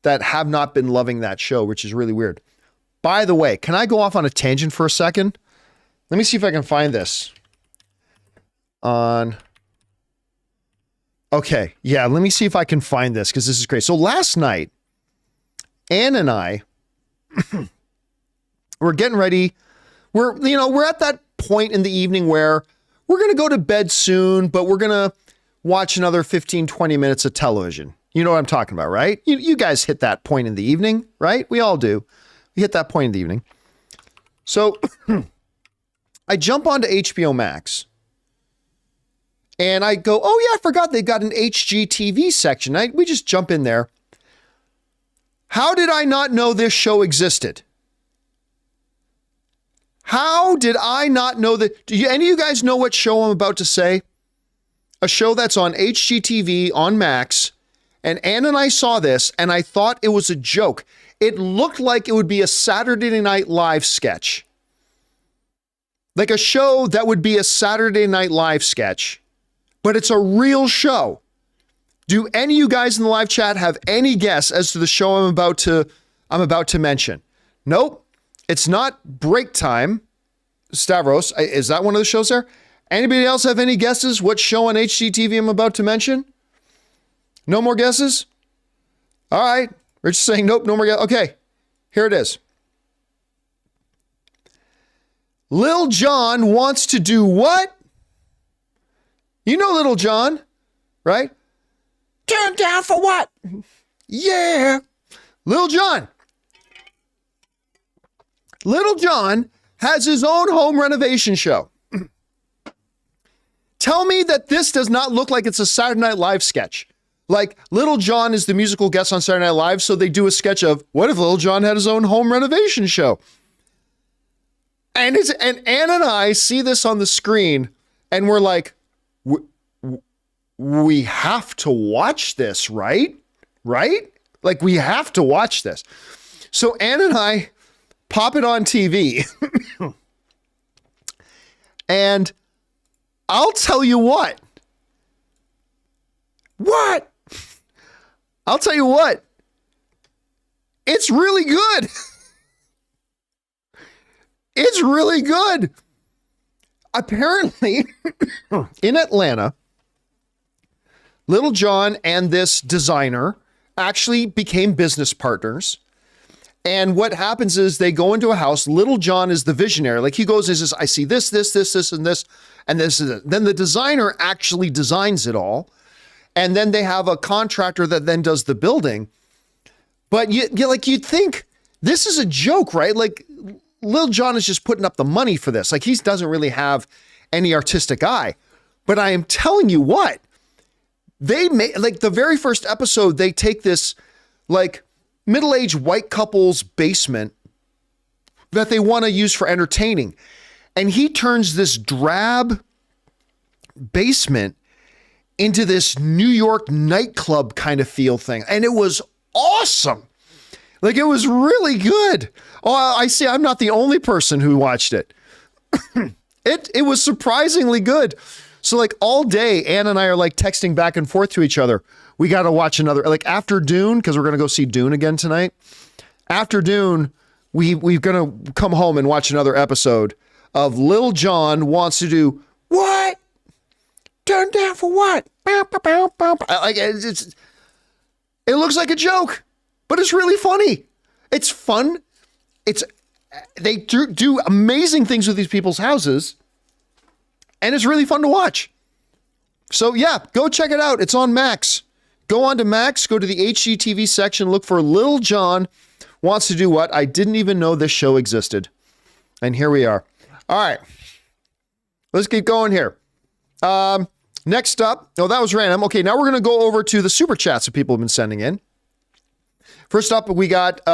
have not been loving that show, which is really weird. By the way, can I go off on a tangent for a second? Let me see if I can find this. Okay, yeah, let me see if I can find this, because this is great. So last night, Ann and I we're getting ready. We're at that point in the evening where we're going to go to bed soon, but we're going to watch another 15, 20 minutes of television. You know what I'm talking about, right? You guys hit that point in the evening, right? We all do. We hit that point in the evening. So I jump onto HBO Max and I go, oh yeah, I forgot they got an HGTV section. We just jump in there. How did I not know this show existed? How did I not know that? Do any of you guys know what show I'm about to say? A show that's on HGTV on Max. And Ann and I saw this and I thought it was a joke. It looked like it would be a Saturday Night Live sketch. Like a show that would be a Saturday Night Live sketch. But it's a real show. Do any of you guys in the live chat have any guess as to the show I'm about to mention? Nope. It's not Break Time. Stavros, is that one of the shows there? Anybody else have any guesses what show on HGTV I'm about to mention? No more guesses? All right. We're just saying nope, no more guesses. Okay, here it is. Lil Jon wants to do what? You know Lil Jon, right? Turn down for what? Yeah. Lil Jon. Lil Jon has his own home renovation show. Tell me that this does not look like it's a Saturday Night Live sketch. Like Lil Jon is the musical guest on Saturday Night Live, so they do a sketch of what if Lil Jon had his own home renovation show? And Ann and I see this on the screen, and we're like, we have to watch this, right? Right? Like we have to watch this. So Ann and I pop it on TV. And I'll tell you what. What? I'll tell you what. It's really good. It's really good. Apparently, in Atlanta, Lil Jon and this designer actually became business partners. And what happens is they go into a house. Lil Jon is the visionary. Like he goes, is this, I see this, and this, and this is it. Then the designer actually designs it all. And then they have a contractor that then does the building. But you'd think this is a joke, right? Like Lil Jon is just putting up the money for this. Like he doesn't really have any artistic eye. But I am telling you what, they made, like the very first episode, they take this like middle-aged white couple's basement that they want to use for entertaining. And he turns this drab basement into this New York nightclub kind of feel thing. And it was awesome. Like, it was really good. Oh, I see. I'm not the only person who watched it. It was surprisingly good. So like all day, Ann and I are like texting back and forth to each other. We got to watch another, like after Dune, because we're going to go see Dune again tonight. After Dune, we're going to come home and watch another episode of Lil Jon wants to do what? Turn down for what? Like it looks like a joke, but it's really funny. It's fun. They do amazing things with these people's houses, and it's really fun to watch. So yeah, go check it out. It's on Max. Go on to Max, go to the HGTV section, look for Lil Jon wants to do what? I didn't even know this show existed. And here we are. All right. Let's keep going here. Next up, oh, that was random. Okay, now we're going to go over to the super chats that people have been sending in. First up, we got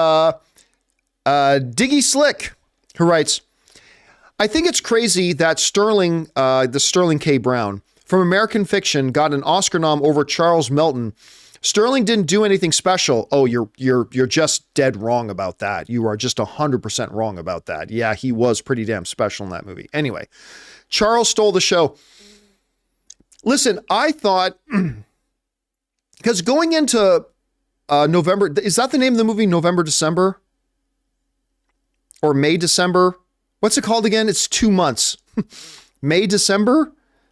Diggy Slick, who writes, I think it's crazy that Sterling K. Brown from American Fiction got an Oscar nom over Charles Melton. Sterling didn't do anything special. Oh, you're just dead wrong about that. You are just 100% wrong about that. Yeah, he was pretty damn special in that movie. Anyway, Charles stole the show. Listen, I thought, because going into November, is that the name of the movie, November, December? Or May, December? What's it called again? It's 2 months. May, December?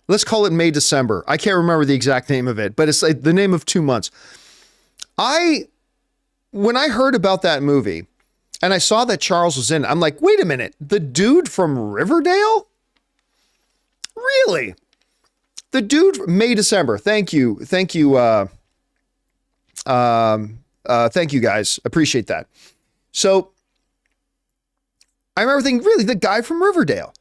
Let's call it May, December. I can't remember the exact name of it, but it's like the name of 2 months. When I heard about that movie and I saw that Charles was in it, I'm like, wait a minute, the dude from Riverdale? Really? The dude, May, December. Thank you. Thank you. Thank you guys. Appreciate that. So I remember thinking, really, the guy from Riverdale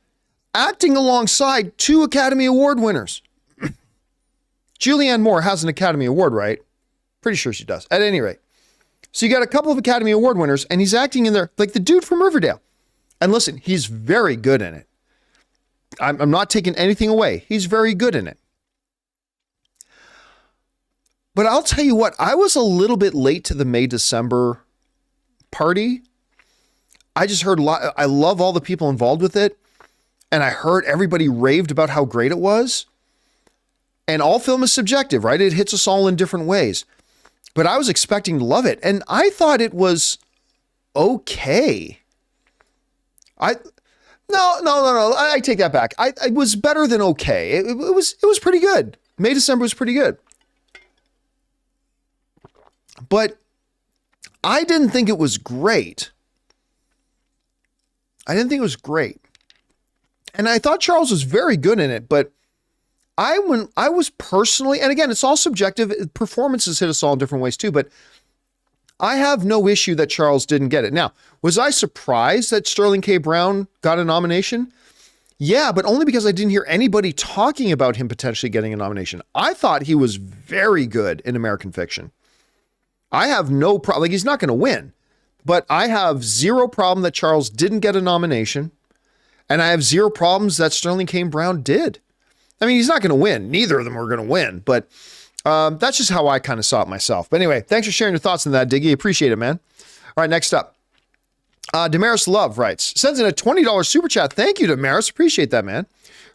acting alongside 2 Academy Award winners. Julianne Moore has an Academy Award, right? Pretty sure she does. At any rate. So you got a couple of Academy Award winners and he's acting in there like the dude from Riverdale. And listen, he's very good in it. I'm not taking anything away. He's very good in it. But I'll tell you what, I was a little bit late to the May, December party. I just heard a lot. I love all the people involved with it. And I heard everybody raved about how great it was. And all film is subjective, right? It hits us all in different ways. But I was expecting to love it. And I thought it was okay. No. I take that back. It was better than okay. It was pretty good. May, December was pretty good. But I didn't think it was great. And I thought Charles was very good in it, but I was personally, and again, it's all subjective. Performances hit us all in different ways too, but I have no issue that Charles didn't get it. Now, was I surprised that Sterling K. Brown got a nomination? Yeah, but only because I didn't hear anybody talking about him potentially getting a nomination. I thought he was very good in American Fiction. I have no problem. Like, he's not going to win, but I have zero problem that Charles didn't get a nomination. And I have zero problems that Sterling K. Brown did. I mean, he's not going to win. Neither of them are going to win, but that's just how I kind of saw it myself. But anyway, thanks for sharing your thoughts on that, Diggy. Appreciate it, man. All right, next up. Damaris Love writes, sends in a $20 super chat. Thank you, Damaris. Appreciate that, man.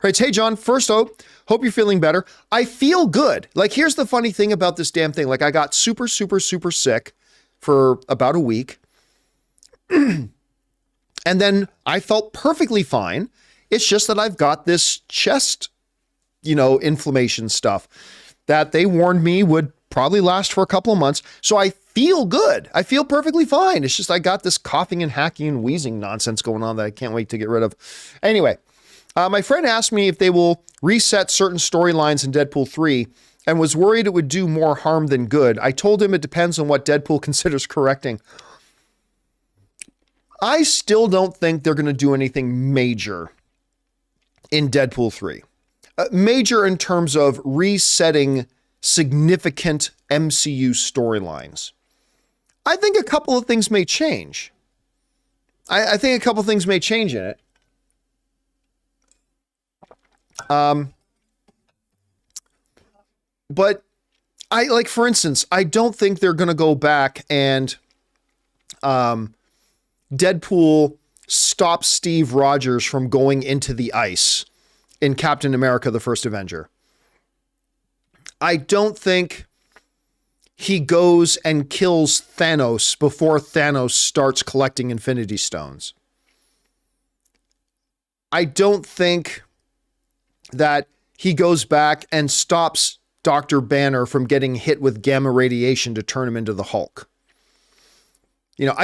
Writes, hey, John, first hope you're feeling better. I feel good. Like, here's the funny thing about this damn thing. Like, I got super, super, super sick for about a week. And then I felt perfectly fine. It's just that I've got this chest, inflammation stuff that they warned me would probably last for a couple of months. So I feel good. I feel perfectly fine. It's just I got this coughing and hacking and wheezing nonsense going on that I can't wait to get rid of. Anyway, my friend asked me if they will reset certain storylines in Deadpool 3 and was worried it would do more harm than good. I told him it depends on what Deadpool considers correcting. I still don't think they're going to do anything major in Deadpool 3. Major in terms of resetting significant MCU storylines. I think a couple of things may change. I think a couple of things may change in it. But for instance, I don't think they're going to go back and Deadpool stops Steve Rogers from going into the ice in Captain America, the First Avenger. I don't think he goes and kills Thanos before Thanos starts collecting Infinity Stones. I don't think that he goes back and stops Dr. Banner from getting hit with gamma radiation to turn him into the Hulk. You know,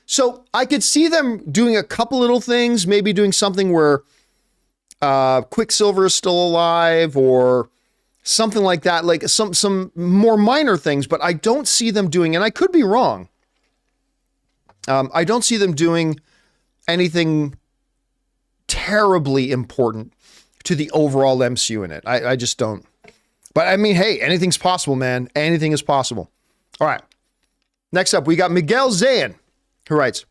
so I could see them doing a couple little things, maybe doing something where Quicksilver is still alive or something like that, like some more minor things, but I don't see them doing, and I could be wrong. I don't see them doing anything terribly important to the overall MCU in it. I just don't. But I mean, hey, anything's possible, man. Anything is possible. All right. Next up, we got Miguel Zayn, who writes,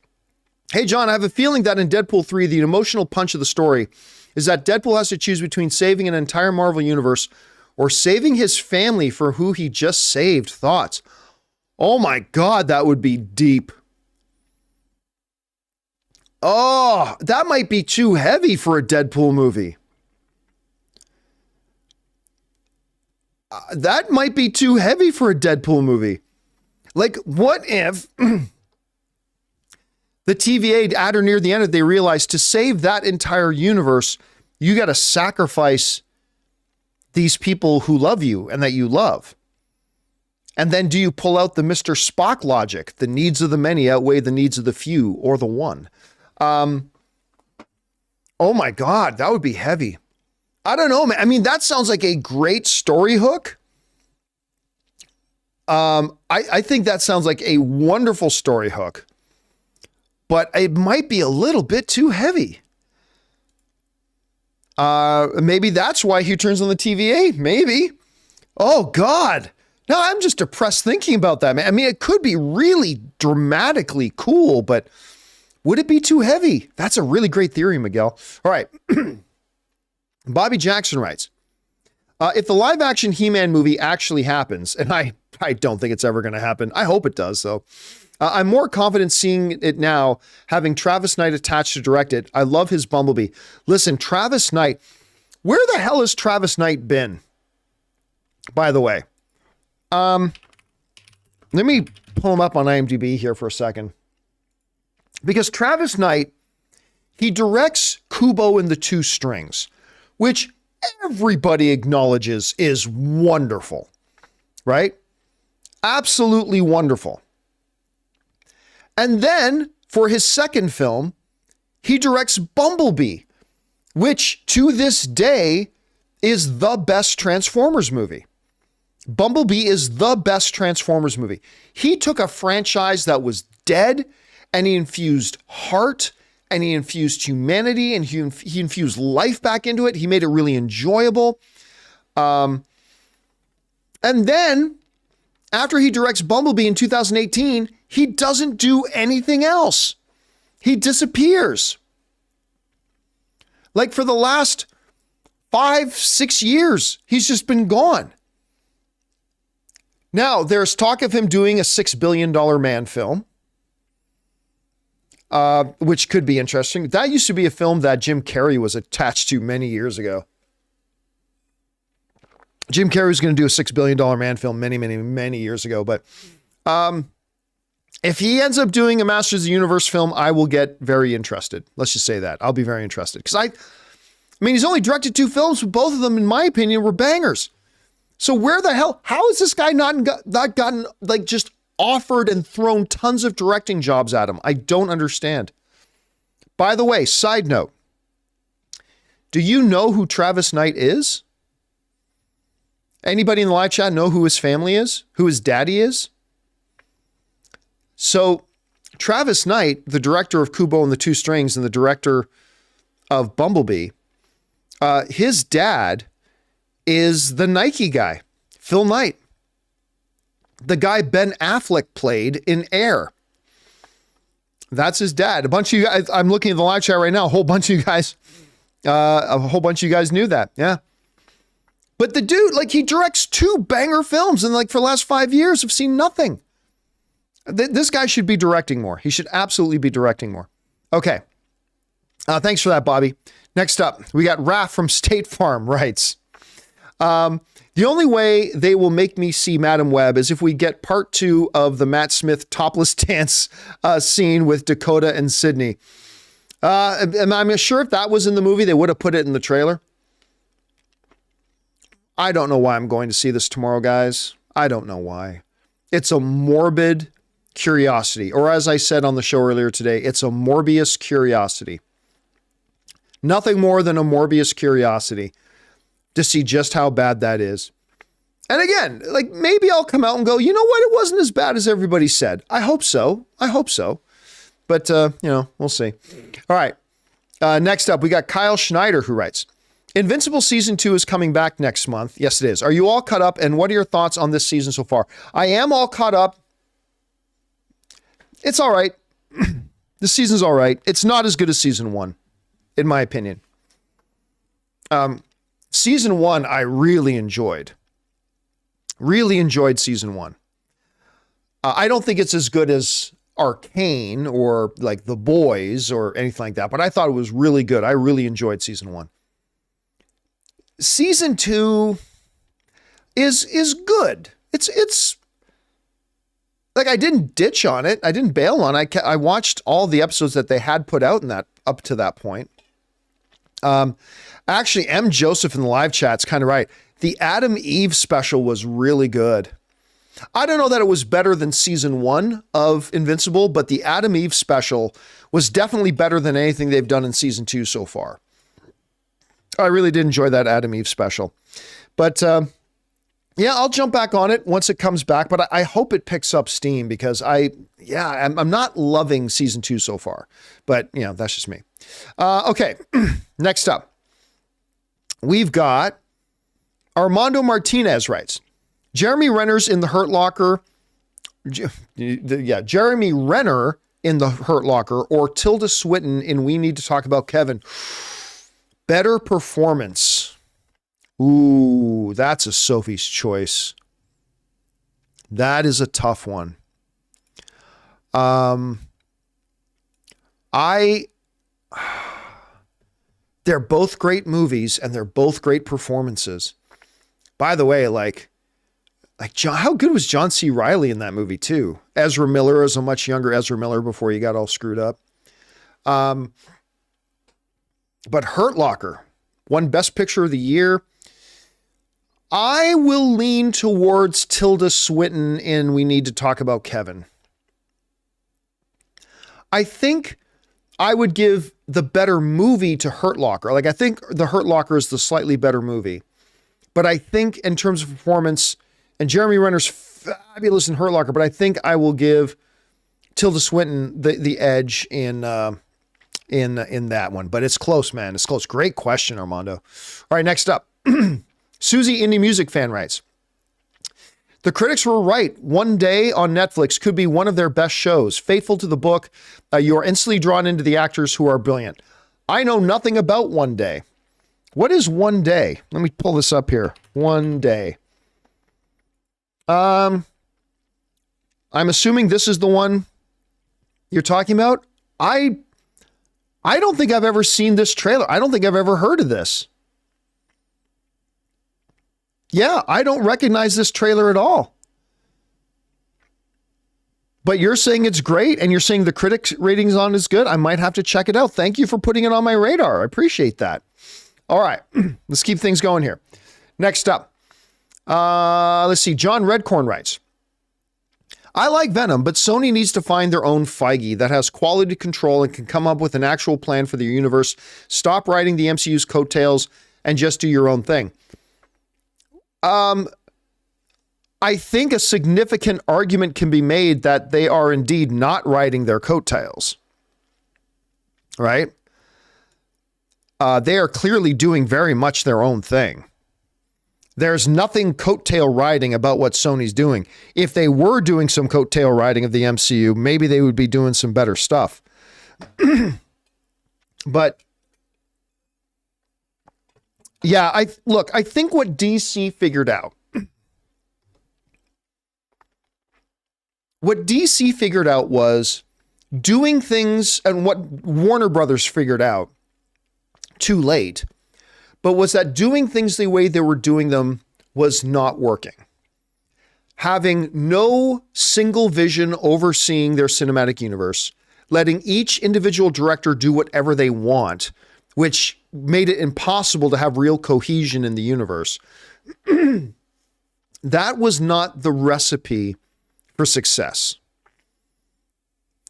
"Hey, John, I have a feeling that in Deadpool 3, the emotional punch of the story is that Deadpool has to choose between saving an entire Marvel universe or saving his family for who he just saved. Thoughts?" Oh my God, that would be deep. Oh, that might be too heavy for a Deadpool movie. That might be too heavy for a Deadpool movie. Like, what if the TVA at or near the end, they realized to save that entire universe, you got to sacrifice these people who love you and that you love. And then do you pull out the Mr. Spock logic? The needs of the many outweigh the needs of the few or the one. Oh my God, that would be heavy. I don't know, man. I mean, that sounds like a great story hook. I think that sounds like a wonderful story hook, but it might be a little bit too heavy. Maybe that's why he turns on the TVA. Maybe. Oh God. No, I'm just depressed thinking about that, man. I mean, it could be really dramatically cool, but would it be too heavy? That's a really great theory, Miguel. All right. Bobby Jackson writes, if the live action He-Man movie actually happens, and I don't think it's ever going to happen. I hope it does, though. I'm more confident seeing it now, having Travis Knight attached to direct it. I love his Bumblebee. Listen, Travis Knight, where the hell has Travis Knight been? By the way, let me pull him up on IMDb here for a second. Because Travis Knight, he directs Kubo and the Two Strings, which everybody acknowledges is wonderful, right? Absolutely wonderful. And then for his second film, he directs Bumblebee, which to this day is the best Transformers movie. Bumblebee is the best Transformers movie. He took a franchise that was dead and he infused heart and he infused humanity and he infused life back into it. He made it really enjoyable. And then after he directs Bumblebee in 2018, he doesn't do anything else. He disappears. Like for the last 5-6 years, he's just been gone. Now, there's talk of him doing a $6 billion man film, which could be interesting. That used to be a film that Jim Carrey was attached to many years ago. Jim Carrey was going to do a $6 billion man film many years ago. But if he ends up doing a Masters of the Universe film, I will get very interested. Let's just say that. I'll be very interested. Because I mean, he's only directed 2 films, but both of them, in my opinion, were bangers. So where the hell, how has this guy not gotten, like, just offered and thrown tons of directing jobs at him? I don't understand. By the way, side note, do you know who Travis Knight is? Anybody in the live chat know who his family is? Who his daddy is? So Travis Knight, the director of Kubo and the Two Strings and the director of Bumblebee, his dad is the Nike guy, Phil Knight. the guy Ben Affleck played in Air. That's his dad. A bunch of you guys, I'm looking at the live chat right now, a whole bunch of you guys knew that. Yeah. But the dude, like, he directs 2 banger films, and like for the last 5 years, I've seen nothing. This guy should be directing more. He should absolutely be directing more. Okay. Thanks for that, Bobby. Next up, we got Raph from State Farm writes, the only way they will make me see Madam Web is if we get part 2 of the Matt Smith topless dance scene with Dakota and Sydney. And I'm sure if that was in the movie, they would have put it in the trailer. I don't know why I'm going to see this tomorrow, guys. I don't know why. It's a morbid curiosity. Or as I said on the show earlier today, it's a Morbius curiosity. Nothing more than a Morbius curiosity to see just how bad that is. And again, like, maybe I'll come out and go, you know what? It wasn't as bad as everybody said. I hope so. But, we'll see. All right. Next up, we got Kyle Schneider who writes, Invincible Season 2 is coming back next month. Yes, it is. Are you all caught up? And what are your thoughts on this season so far? I am all caught up. It's all right. The season's all right. It's not as good as Season 1, in my opinion. Season 1, I really enjoyed. Really enjoyed Season 1. I don't think it's as good as Arcane or like The Boys or anything like that, but I thought it was really good. I really enjoyed Season 1. Season 2 is good. It's like, I didn't ditch on it. I didn't bail on it. I watched all the episodes that they had put out in that up to that point. Actually, M. Joseph in the live chat's kind of right. The Adam Eve special was really good. I don't know that it was better than Season 1 of Invincible, but the Adam Eve special was definitely better than anything they've done in Season 2 so far. I really did enjoy that Adam Eve special. But yeah, I'll jump back on it once it comes back, but I hope it picks up steam because I'm not loving Season 2 so far. But, that's just me. Okay, next up. We've got Armando Martinez writes, Jeremy Renner's in the Hurt Locker. Jeremy Renner in the Hurt Locker or Tilda Swinton in We Need to Talk About Kevin. Better performance. Ooh, that's a Sophie's choice. That is a tough one. They're both great movies and they're both great performances. By the way, like John, how good was John C. Reilly in that movie too? Ezra Miller is a much younger Ezra Miller before he got all screwed up. But Hurt Locker won Best Picture of the Year. I will lean towards Tilda Swinton in We Need to Talk About Kevin. I think I would give the better movie to Hurt Locker. Like, I think The Hurt Locker is the slightly better movie. But I think in terms of performance, and Jeremy Renner's fabulous in Hurt Locker, but I think I will give Tilda Swinton the edge in that one. But it's close, man. It's close. Great question, Armando. All right, next up. Susie Indie Music Fan writes, the critics were right. One Day on Netflix could be one of their best shows. Faithful to the book, you are instantly drawn into the actors who are brilliant. I know nothing about One Day. What is One Day? Let me pull this up here. One Day. I'm assuming this is the one you're talking about. I don't think I've ever seen this trailer. I don't think I've ever heard of this. Yeah, I don't recognize this trailer at all. But you're saying it's great and you're saying the critics ratings on is good. I might have to check it out. Thank you for putting it on my radar. I appreciate that. All right, let's keep things going here. Next up, let's see. John Redcorn writes, I like Venom, but Sony needs to find their own Feige that has quality control and can come up with an actual plan for the universe. Stop riding the MCU's coattails and just do your own thing. I think a significant argument can be made that they are indeed not riding their coattails, right? They are clearly doing very much their own thing. There's nothing coattail riding about what Sony's doing. If they were doing some coattail riding of the MCU, maybe they would be doing some better stuff. But yeah, I think what DC figured out, was doing things, and what Warner Brothers figured out too late, but was that doing things the way they were doing them was not working. Having no single vision overseeing their cinematic universe, letting each individual director do whatever they want, which made it impossible to have real cohesion in the universe. That was not the recipe for success.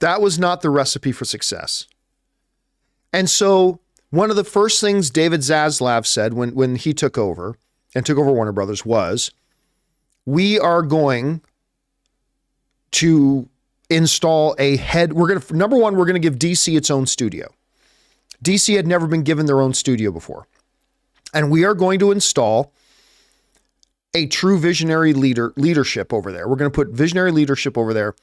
That was not the recipe for success. And so one of the first things David Zaslav said when he took over Warner Brothers was, we are going to install number one, we're going to give DC its own studio. DC had never been given their own studio before. And we are going to install a true visionary leadership over there. We're going to put visionary leadership over there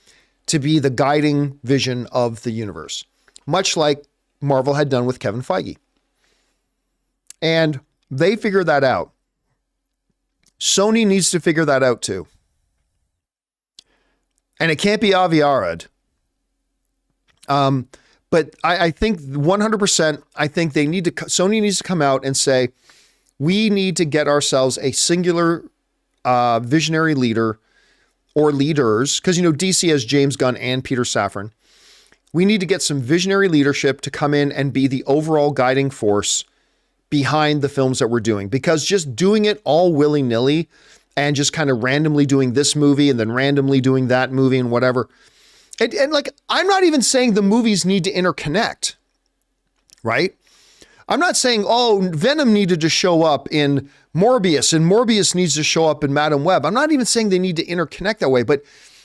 to be the guiding vision of the universe, much like Marvel had done with Kevin Feige. And they figured that out. Sony needs to figure that out too. And it can't be Avi Arad. But I think 100%, I think Sony needs to come out and say, we need to get ourselves a singular visionary leader or leaders, because, DC has James Gunn and Peter Safran. We need to get some visionary leadership to come in and be the overall guiding force behind the films that we're doing, because just doing it all willy-nilly and just kind of randomly doing this movie and then randomly doing that movie and whatever. And like, I'm not even saying the movies need to interconnect, right? I'm not saying, Venom needed to show up in Morbius and Morbius needs to show up in Madam Web. I'm not even saying they need to interconnect that way, but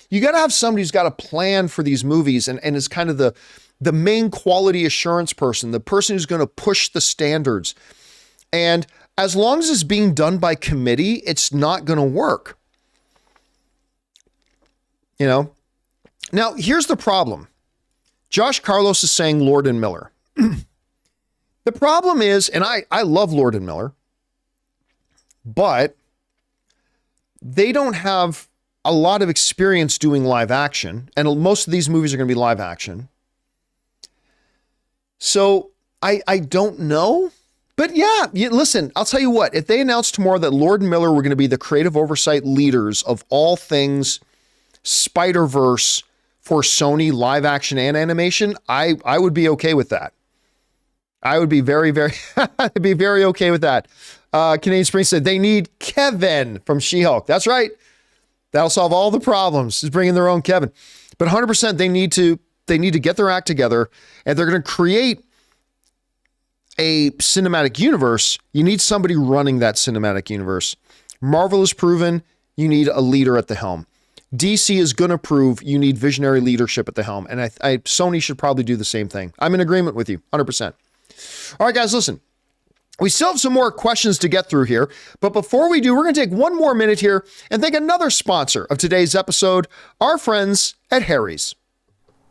you got to have somebody who's got a plan for these movies and is kind of the main quality assurance person, the person who's going to push the standards. And as long as it's being done by committee, it's not going to work. Now, here's the problem. Josh Carlos is saying Lord and Miller. The problem is, and I love Lord and Miller, but they don't have a lot of experience doing live action, and most of these movies are going to be live action. So I don't know, but yeah, listen, I'll tell you what, if they announce tomorrow that Lord and Miller were going to be the creative oversight leaders of all things Spider-Verse for Sony live action and animation, I would be okay with that. I would be very, very, I'd be very okay with that. Canadian Spring said they need Kevin from She-Hulk. That's right. That'll solve all the problems, is bringing their own Kevin. But 100% they need to get their act together, and they're going to create a cinematic universe. You need somebody running that cinematic universe. Marvel has proven you need a leader at the helm. DC is going to prove you need visionary leadership at the helm. And Sony should probably do the same thing. I'm in agreement with you, 100%. All right, guys, listen. We still have some more questions to get through here, but before we do, we're going to take one more minute here and thank another sponsor of today's episode, our friends at Harry's.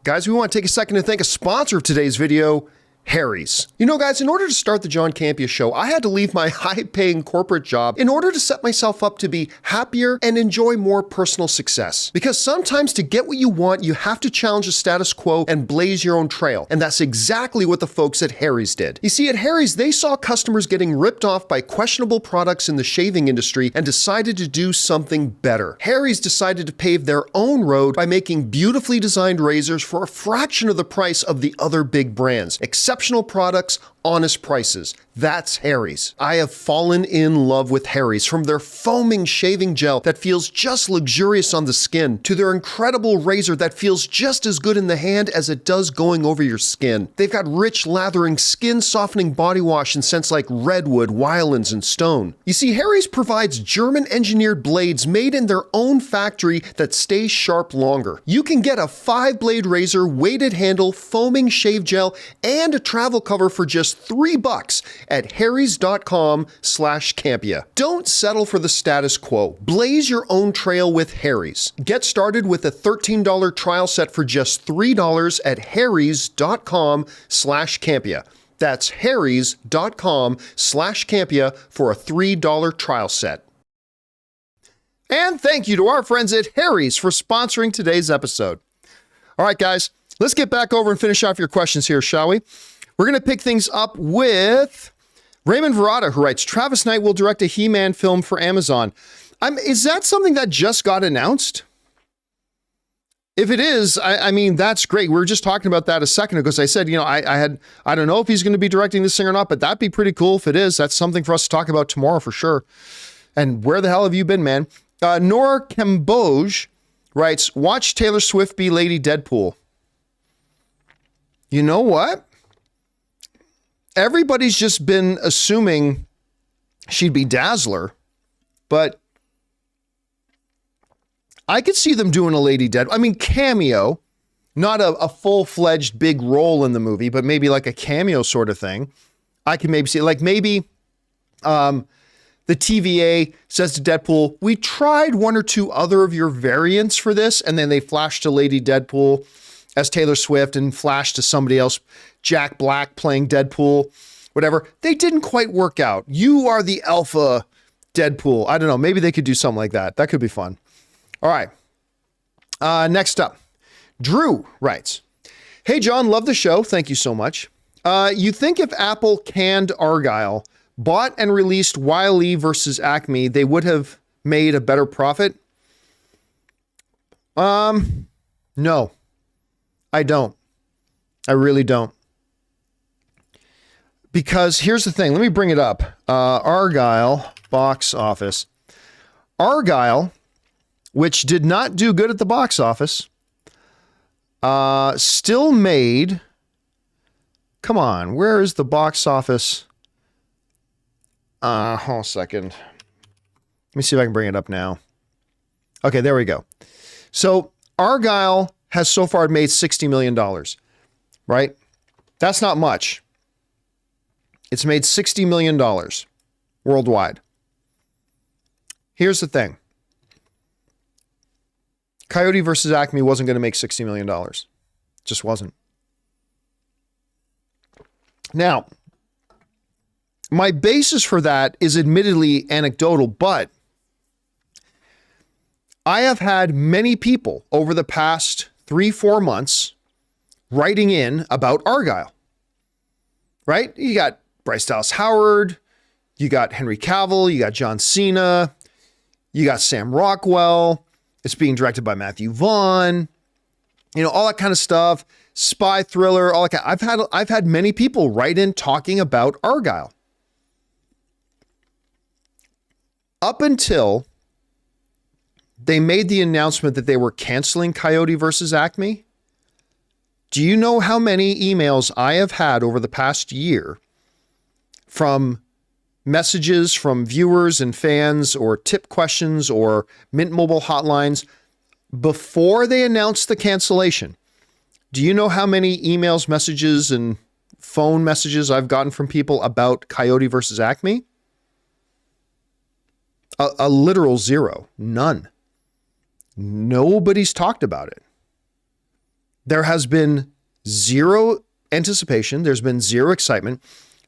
Guys, we want to take a second to thank a sponsor of today's video, Harry's. Guys, in order to start the John Campea Show, I had to leave my high-paying corporate job in order to set myself up to be happier and enjoy more personal success. Because sometimes to get what you want, you have to challenge the status quo and blaze your own trail. And that's exactly what the folks at Harry's did. You see, at Harry's, they saw customers getting ripped off by questionable products in the shaving industry and decided to do something better. Harry's decided to pave their own road by making beautifully designed razors for a fraction of the price of the other big brands. Exceptional products, honest prices. That's Harry's. I have fallen in love with Harry's, from their foaming shaving gel that feels just luxurious on the skin to their incredible razor that feels just as good in the hand as it does going over your skin. They've got rich, lathering, skin-softening body wash in scents like redwood, wildlands, and stone. You see, Harry's provides German-engineered blades made in their own factory that stay sharp longer. You can get a 5-blade razor, weighted handle, foaming shave gel, and a travel cover for just just $3 at harrys.com/Campea. Don't settle for the status quo. Blaze your own trail with Harry's. Get started with a $13 trial set for just $3 at harrys.com/Campea. That's harrys.com/Campea for a $3 trial set. And thank you to our friends at Harry's for sponsoring today's episode. All right, guys, let's get back over and finish off your questions here, shall we? We're going to pick things up with Raymond Verrata, who writes, Travis Knight will direct a He-Man film for Amazon. Is that something that just got announced? If it is, I mean, that's great. We were just talking about that a second ago because I said, I don't know if he's going to be directing this thing or not, but that'd be pretty cool if it is. That's something for us to talk about tomorrow for sure. And where the hell have you been, man? Nora Kemboj writes, watch Taylor Swift be Lady Deadpool. You know what? Everybody's just been assuming she'd be Dazzler, but I could see them doing a Lady Deadpool. I mean, cameo, not a full-fledged big role in the movie, but maybe like a cameo sort of thing. I can maybe see, like maybe the TVA says to Deadpool, we tried one or two other of your variants for this, and then they flash to Lady Deadpool as Taylor Swift and flash to somebody else, Jack Black playing Deadpool, whatever. They didn't quite work out. You are the alpha Deadpool. I don't know. Maybe they could do something like that. That could be fun. All right. Next up, Drew writes, hey, John, love the show. Thank you so much. You think if Apple canned Argyle, bought and released Wile versus Acme, they would have made a better profit? No, I don't. I really don't. Because here's the thing. Let me bring it up. Argyle box office. Argyle, which did not do good at the box office, still made, come on, where is the box office? Hold on a second. Let me see if I can bring it up now. Okay, there we go. So Argyle has so far made $60 million, right? That's not much. It's made $60 million worldwide. Here's the thing. Coyote versus Acme wasn't going to make $60 million. Just wasn't. Now, my basis for that is admittedly anecdotal, but I have had many people over the past 3-4 months writing in about Argyle, right? You got Bryce Dallas Howard, you got Henry Cavill, you got John Cena, you got Sam Rockwell. It's being directed by Matthew Vaughn, all that kind of stuff, spy thriller, all that kind. I've had many people write in talking about Argyle. Up until they made the announcement that they were canceling Coyote versus Acme, do you know how many emails I have had over the past year from messages from viewers and fans or tip questions or Mint Mobile hotlines before they announced the cancellation? Do you know how many emails, messages, and phone messages I've gotten from people about Coyote versus Acme? A literal zero. None. Nobody's talked about it. There has been zero anticipation. There's been zero excitement.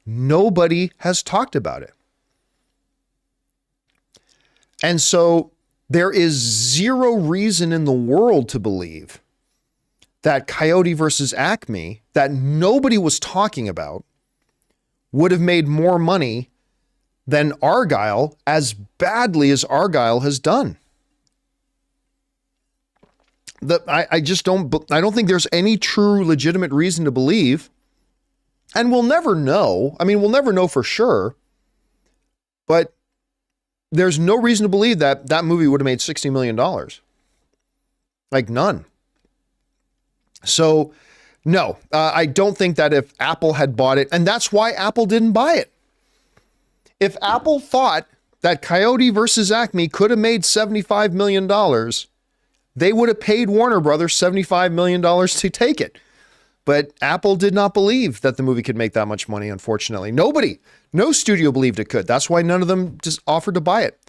Nobody has talked about it. And so there is zero reason in the world to believe that Coyote versus Acme, that nobody was talking about, would have made more money than Argyle, as badly as Argyle has done. I don't think there's any true legitimate reason to believe, and we'll never know. I mean, we'll never know for sure, but there's no reason to believe that that movie would have made $60 million. Like none. So no, I don't think that if Apple had bought it, and that's why Apple didn't buy it. If Apple thought that Coyote versus Acme could have made $75 million, they would have paid Warner Brothers $75 million to take it. But Apple did not believe that the movie could make that much money, unfortunately. No studio believed it could. That's why none of them just offered to buy it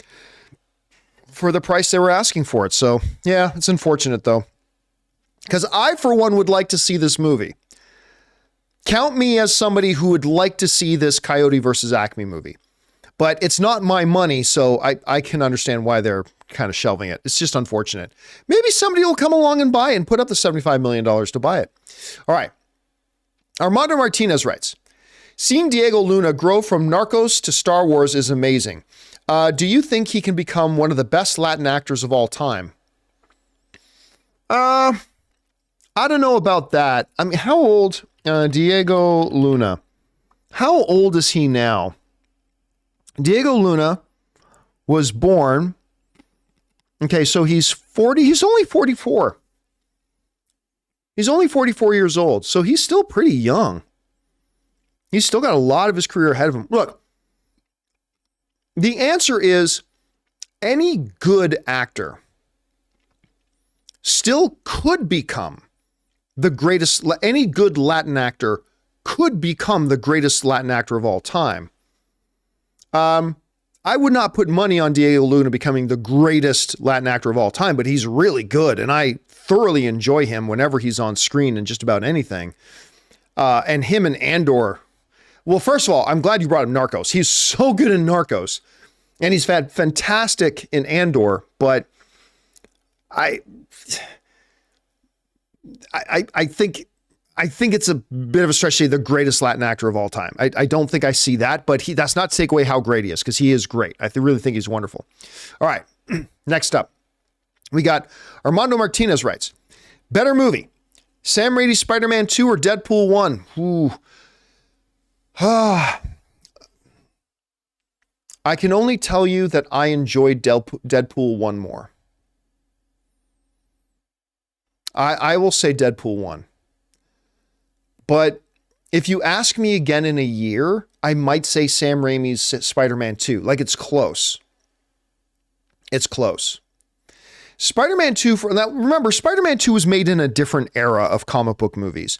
for the price they were asking for it. So, yeah, it's unfortunate, though. Because I, for one, would like to see this movie. Count me as somebody who would like to see this Coyote versus Acme movie. But it's not my money, so I can understand why they're kind of shelving it. It's just unfortunate. Maybe somebody will come along and buy it and put up the $75 million to buy it. All right. Armando Martinez writes, seeing Diego Luna grow from Narcos to Star Wars is amazing. Do you think he can become one of the best Latin actors of all time? I don't know about that. I mean, how old, Diego Luna, how old is he now? Diego Luna was born, okay, so he's 40, he's only 44. He's only 44 years old, so he's still pretty young. He's still got a lot of his career ahead of him. Look, the answer is any good actor still could become the greatest, any good Latin actor could become the greatest Latin actor of all time. I would not put money on Diego Luna becoming the greatest Latin actor of all time, but he's really good, and I thoroughly enjoy him whenever he's on screen in just about anything. And him and Andor. Well, first of all, I'm glad you brought up Narcos. He's so good in Narcos, and he's fantastic in Andor, but I think it's a bit of a stretch to say the greatest Latin actor of all time. I don't think I see that, but that's not to take away how great he is, because he is great. I really think he's wonderful. All right, next up, we got Armando Martinez writes, better movie, Sam Raimi's Spider-Man 2 or Deadpool 1? Ooh. I can only tell you that I enjoyed Deadpool 1 more. I will say Deadpool 1. But if you ask me again in a year, I might say Sam Raimi's Spider-Man 2. Like, it's close. It's close. Spider-Man 2, remember, Spider-Man 2 was made in a different era of comic book movies.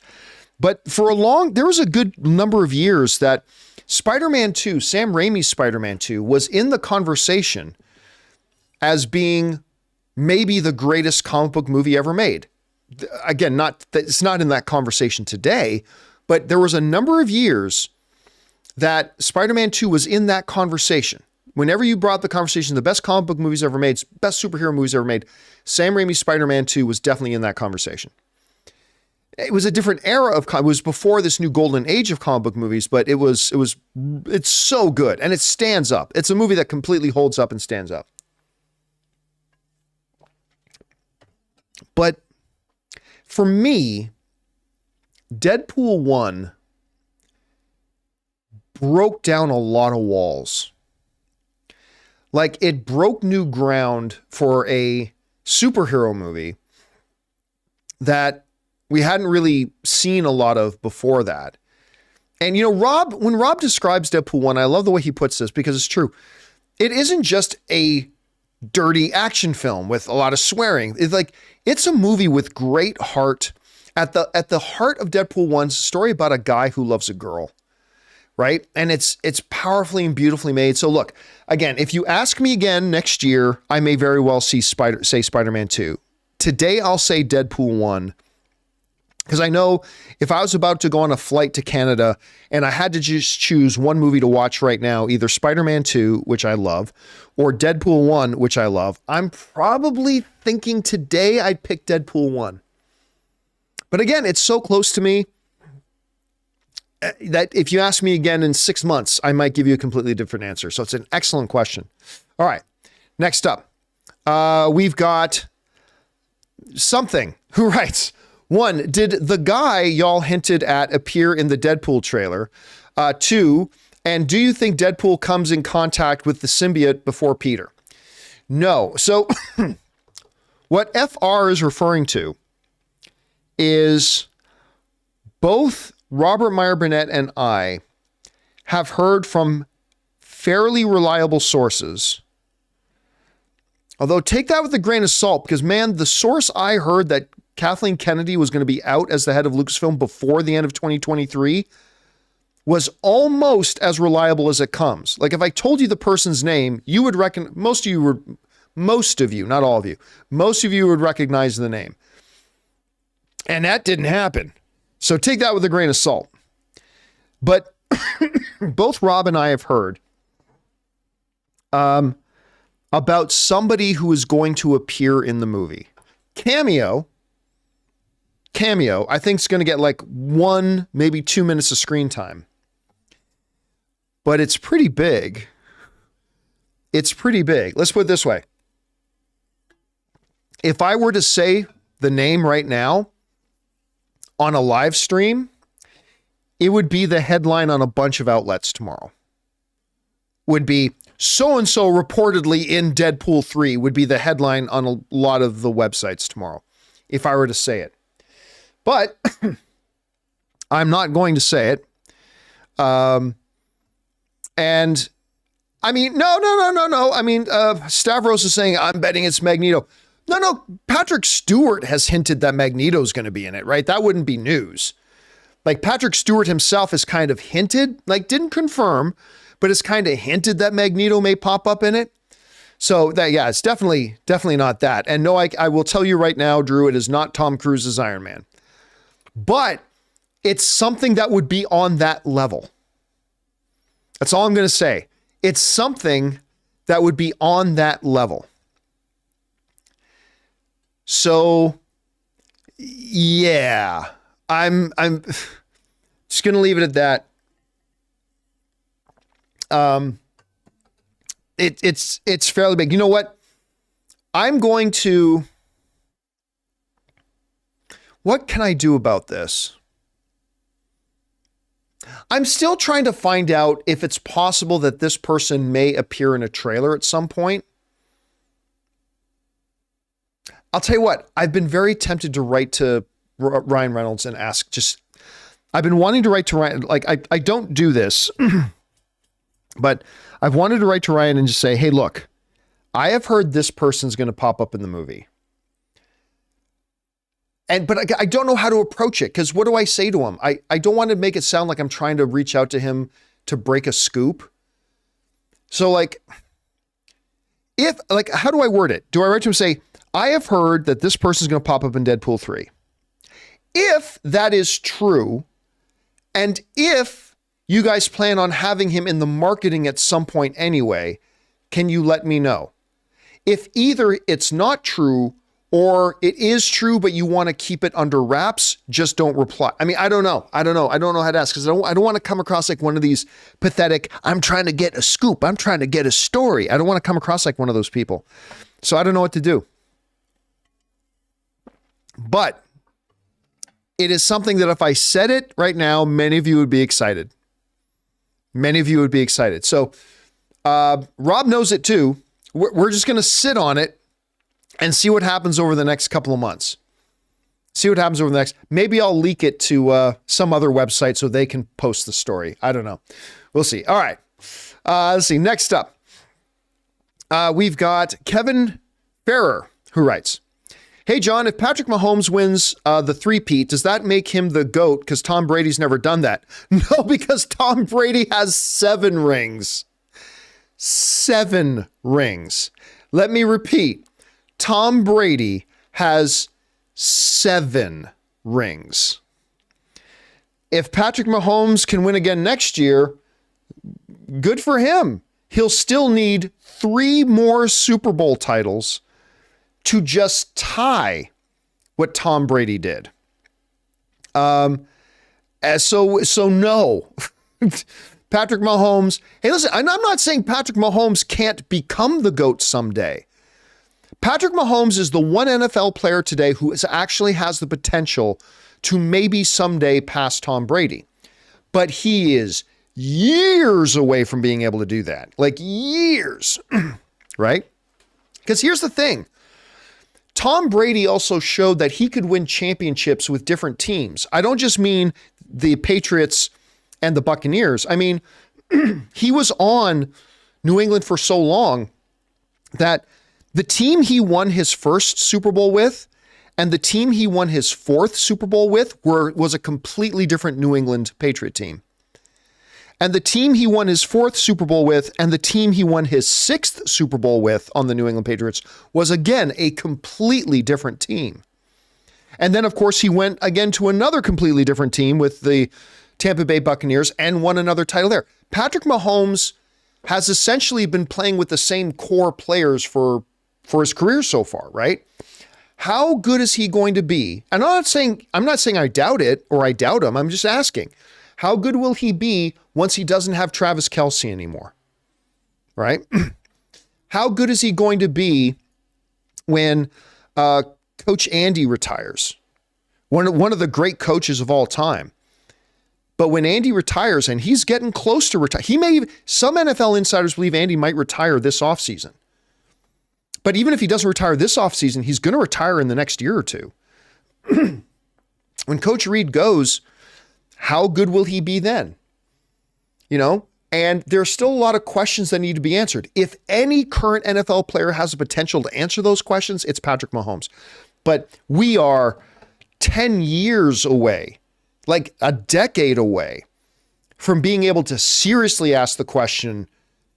But there was a good number of years that Spider-Man 2, Sam Raimi's Spider-Man 2, was in the conversation as being maybe the greatest comic book movie ever made. Again, it's not in that conversation today, but there was a number of years that Spider-Man 2 was in that conversation. Whenever you brought the conversation, the best comic book movies ever made, best superhero movies ever made, Sam Raimi's Spider-Man 2 was definitely in that conversation. It was a different era it was before this new golden age of comic book movies, but it's so good and it stands up. It's a movie that completely holds up and stands up. But for me, Deadpool 1 broke down a lot of walls. Like, it broke new ground for a superhero movie that we hadn't really seen a lot of before that. And, when Rob describes Deadpool 1, I love the way he puts this, because it's true. It isn't just a dirty action film with a lot of swearing. It's a movie with great heart. At the heart of Deadpool 1's a story about a guy who loves a girl, right? And it's powerfully and beautifully made. So look, again, if you ask me again next year, I may very well say Spider-Man 2. Today, I'll say Deadpool 1. Because I know if I was about to go on a flight to Canada and I had to just choose one movie to watch right now, either Spider-Man 2, which I love, or Deadpool 1, which I love, I'm probably thinking today I'd pick Deadpool 1. But again, it's so close to me that if you ask me again in 6 months, I might give you a completely different answer. So it's an excellent question. All right, next up, we've got something who writes, 1, did the guy y'all hinted at appear in the Deadpool trailer? 2, and do you think Deadpool comes in contact with the symbiote before Peter? No. So what FR is referring to is both Robert Meyer Burnett and I have heard from fairly reliable sources. Although take that with a grain of salt, because man, the source I heard that Kathleen Kennedy was going to be out as the head of Lucasfilm before the end of 2023 was almost as reliable as it comes. Like if I told you the person's name, you would reckon, most of you, not all of you, most of you would recognize the name. And that didn't happen. So take that with a grain of salt. But both Rob and I have heard about somebody who is going to appear in the movie. Cameo, I think is going to get like 1, maybe 2 minutes of screen time. But it's pretty big. It's pretty big. Let's put it this way. If I were to say the name right now on a live stream, it would be the headline on a bunch of outlets tomorrow. Would be so-and-so reportedly in Deadpool 3 would be the headline on a lot of the websites tomorrow, if I were to say it. But I'm not going to say it. And I mean, no. I mean, Stavros is saying, I'm betting it's Magneto. No, Patrick Stewart has hinted that Magneto's going to be in it, right? That wouldn't be news. Like Patrick Stewart himself has kind of hinted, like didn't confirm, but has kind of hinted that Magneto may pop up in it. So that, yeah, it's definitely not that. And no, I will tell you right now, Drew, it is not Tom Cruise's Iron Man, but it's something that would be on that level. That's all I'm going to say. It's something that would be on that level. So, yeah, I'm just going to leave it at that. It's fairly big. You know what? What can I do about this? I'm still trying to find out if it's possible that this person may appear in a trailer at some point. I'll tell you what, I've been very tempted to write to Ryan Reynolds and ask, I've been wanting to write to Ryan, like I don't do this, but I've wanted to write to Ryan and just say, hey, look, I have heard this person's going to pop up in the movie. But I don't know how to approach it, because what do I say to him? I don't want to make it sound like I'm trying to reach out to him to break a scoop. So how do I word it? Do I write to him and say, I have heard that this person's going to pop up in Deadpool 3. If that is true, and if you guys plan on having him in the marketing at some point anyway, can you let me know? If either it's not true or it is true, but you want to keep it under wraps, just don't reply. I mean, I don't know. I don't know how to ask, because I don't want to come across like one of these pathetic, I'm trying to get a scoop, I'm trying to get a story. I don't want to come across like one of those people. So I don't know what to do. But it is something that if I said it right now, many of you would be excited. Many of you would be excited. So Rob knows it too. We're just going to sit on it and see what happens over the next couple of months. Maybe I'll leak it to some other website so they can post the story. I don't know. We'll see. All right. Let's see. Next up, we've got Kevin Ferrer, who writes, hey, John, if Patrick Mahomes wins the three-peat, does that make him the GOAT? Because Tom Brady's never done that. No, because Tom Brady has 7 rings. 7 rings. Let me repeat. Tom Brady has 7 rings. If Patrick Mahomes can win again next year, good for him. He'll still need 3 more Super Bowl titles to just tie what Tom Brady did. So no. Patrick Mahomes, hey, listen, I'm not saying Patrick Mahomes can't become the GOAT someday. Patrick Mahomes is the one NFL player today who actually has the potential to maybe someday pass Tom Brady. But he is years away from being able to do that. Like years, right? Because here's the thing. Tom Brady also showed that he could win championships with different teams. I don't just mean the Patriots and the Buccaneers. I mean, he was on New England for so long that the team he won his first Super Bowl with and the team he won his 4th Super Bowl with was a completely different New England Patriot team. And the team he won his 4th Super Bowl with and the team he won his 6th Super Bowl with on the New England Patriots was, again, a completely different team. And then, of course, he went again to another completely different team with the Tampa Bay Buccaneers and won another title there. Patrick Mahomes has essentially been playing with the same core players for his career so far, right? How good is he going to be? And I'm not saying I doubt it or I doubt him. I'm just asking, how good will he be once he doesn't have Travis Kelce anymore? Right? How good is he going to be when Coach Andy retires? One of the great coaches of all time. But when Andy retires, and he's getting close to retire, some NFL insiders believe Andy might retire this offseason. But even if he doesn't retire this offseason, he's going to retire in the next year or two. When Coach Reid goes, how good will he be then? You know, and there's still a lot of questions that need to be answered. If any current NFL player has the potential to answer those questions, it's Patrick Mahomes. But we are 10 years away, like a decade away, from being able to seriously ask the question,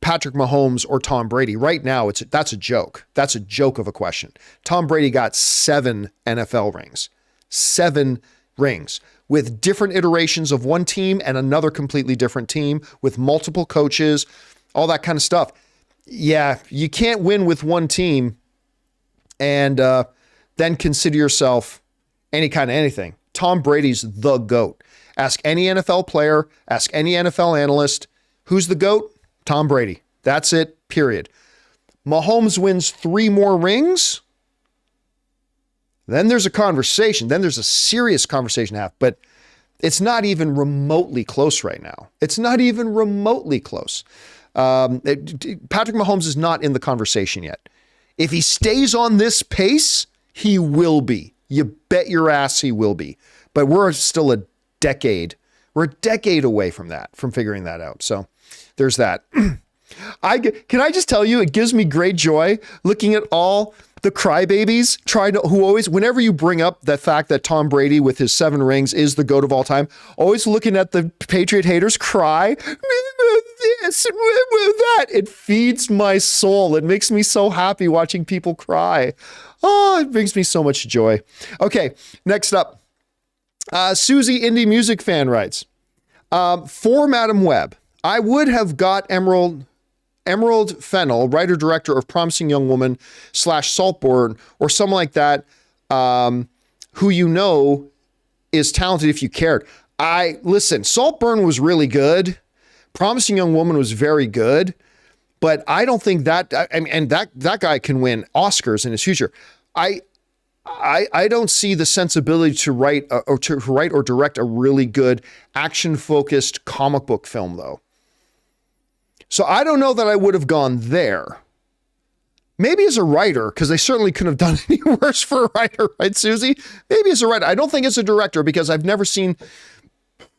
Patrick Mahomes or Tom Brady. Right now, that's a joke. That's a joke of a question. Tom Brady got 7 NFL rings. 7 rings. With different iterations of one team and another completely different team, with multiple coaches, all that kind of stuff. Yeah, you can't win with one team and then consider yourself any kind of anything. Tom Brady's the GOAT. Ask any NFL player, ask any NFL analyst, who's the GOAT? Tom Brady. That's it, period. Mahomes wins 3 more rings. Then there's a conversation. Then there's a serious conversation to have, but it's not even remotely close right now. It's not even remotely close. Patrick Mahomes is not in the conversation yet. If he stays on this pace, he will be. You bet your ass he will be. But we're still a decade. We're a decade away from that, from figuring that out. So there's that. Can I just tell you, it gives me great joy looking at all the crybabies who always, whenever you bring up the fact that Tom Brady with his 7 rings is the GOAT of all time, always looking at the Patriot haters cry, this and that. It feeds my soul. It makes me so happy watching people cry. Oh, it brings me so much joy. Okay, next up. Susie Indie Music Fan writes, for Madam Web, I would have got Emerald Fennell, writer-director of Promising Young Woman / Saltboard, or someone like that, who you know is talented if you cared. Listen, Saltburn was really good. Promising Young Woman was very good, but I don't think that, and that guy can win Oscars in his future. I don't see the sensibility to write or direct a really good action-focused comic book film, though. So I don't know that I would have gone there. Maybe as a writer, because they certainly couldn't have done any worse for a writer, right, Susie? Maybe as a writer. I don't think as a director, because I've never seen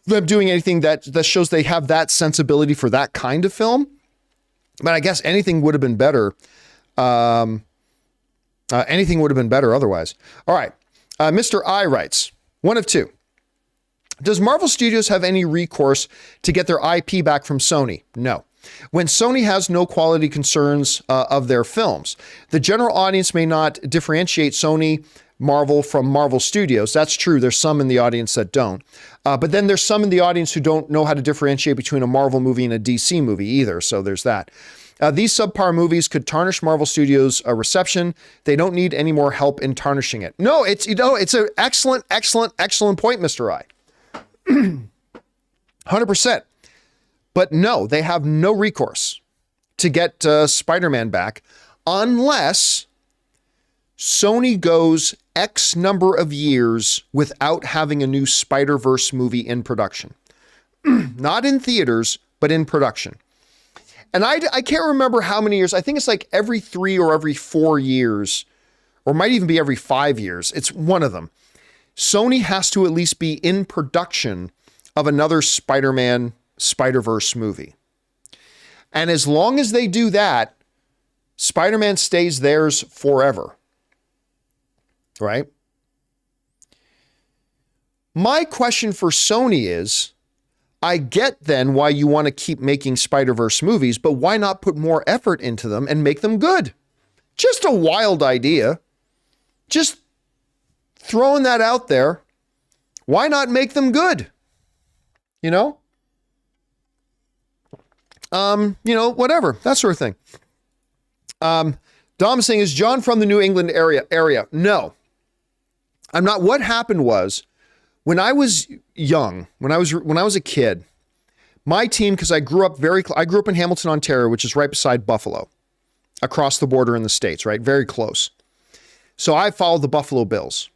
them doing anything that shows they have that sensibility for that kind of film. But I guess anything would have been better. Anything would have been better otherwise. All right. Mr. I writes, one of two. Does Marvel Studios have any recourse to get their IP back from Sony? No. When Sony has no quality concerns of their films, the general audience may not differentiate Sony Marvel from Marvel Studios. That's true. There's some in the audience that don't. But then there's some in the audience who don't know how to differentiate between a Marvel movie and a DC movie either. So there's that. These subpar movies could tarnish Marvel Studios' reception. They don't need any more help in tarnishing it. No, it's an excellent point, Mr. I. 100%. But no, they have no recourse to get Spider-Man back unless Sony goes X number of years without having a new Spider-Verse movie in production. Not in theaters, but in production. And I can't remember how many years. I think it's like every 3 or every 4 years, or might even be every 5 years. It's one of them. Sony has to at least be in production of another Spider-Man Spider-Verse movie. And as long as they do that, Spider-Man stays theirs forever. Right? My question for Sony is, I get then why you want to keep making Spider-Verse movies, but why not put more effort into them and make them good? Just a wild idea. Just throwing that out there. Why not make them good? You know? Whatever, that sort of thing. Dom saying, is John from the New England area? No, I'm not. What happened was, when I was young, when I was a kid, my team, because I grew up in Hamilton, Ontario, which is right beside Buffalo, across the border in the States, right? Very close. So I followed the Buffalo Bills.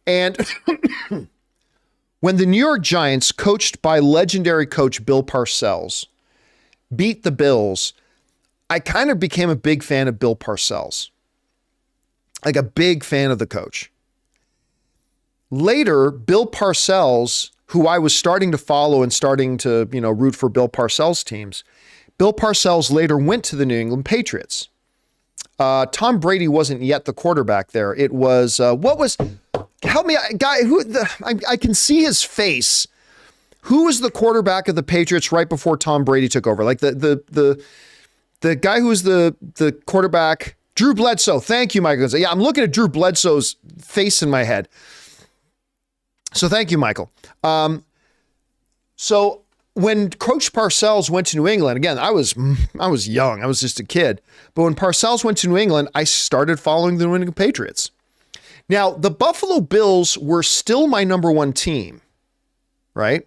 And when the New York Giants, coached by legendary coach Bill Parcells, beat the Bills, I kind of became a big fan of Bill Parcells. Like a big fan of the coach. Later, Bill Parcells, who I was starting to follow and starting to, root for Bill Parcells teams, Bill Parcells later went to the New England Patriots. Tom Brady wasn't yet the quarterback there. It was, help me, guy, I can see his face. Who was the quarterback of the Patriots right before Tom Brady took over? Like the guy who was the quarterback, Drew Bledsoe. Thank you, Michael. Yeah, I'm looking at Drew Bledsoe's face in my head. So thank you, Michael. So when Coach Parcells went to New England, again, I was young. I was just a kid. But when Parcells went to New England, I started following the New England Patriots. Now, the Buffalo Bills were still my number one team, right?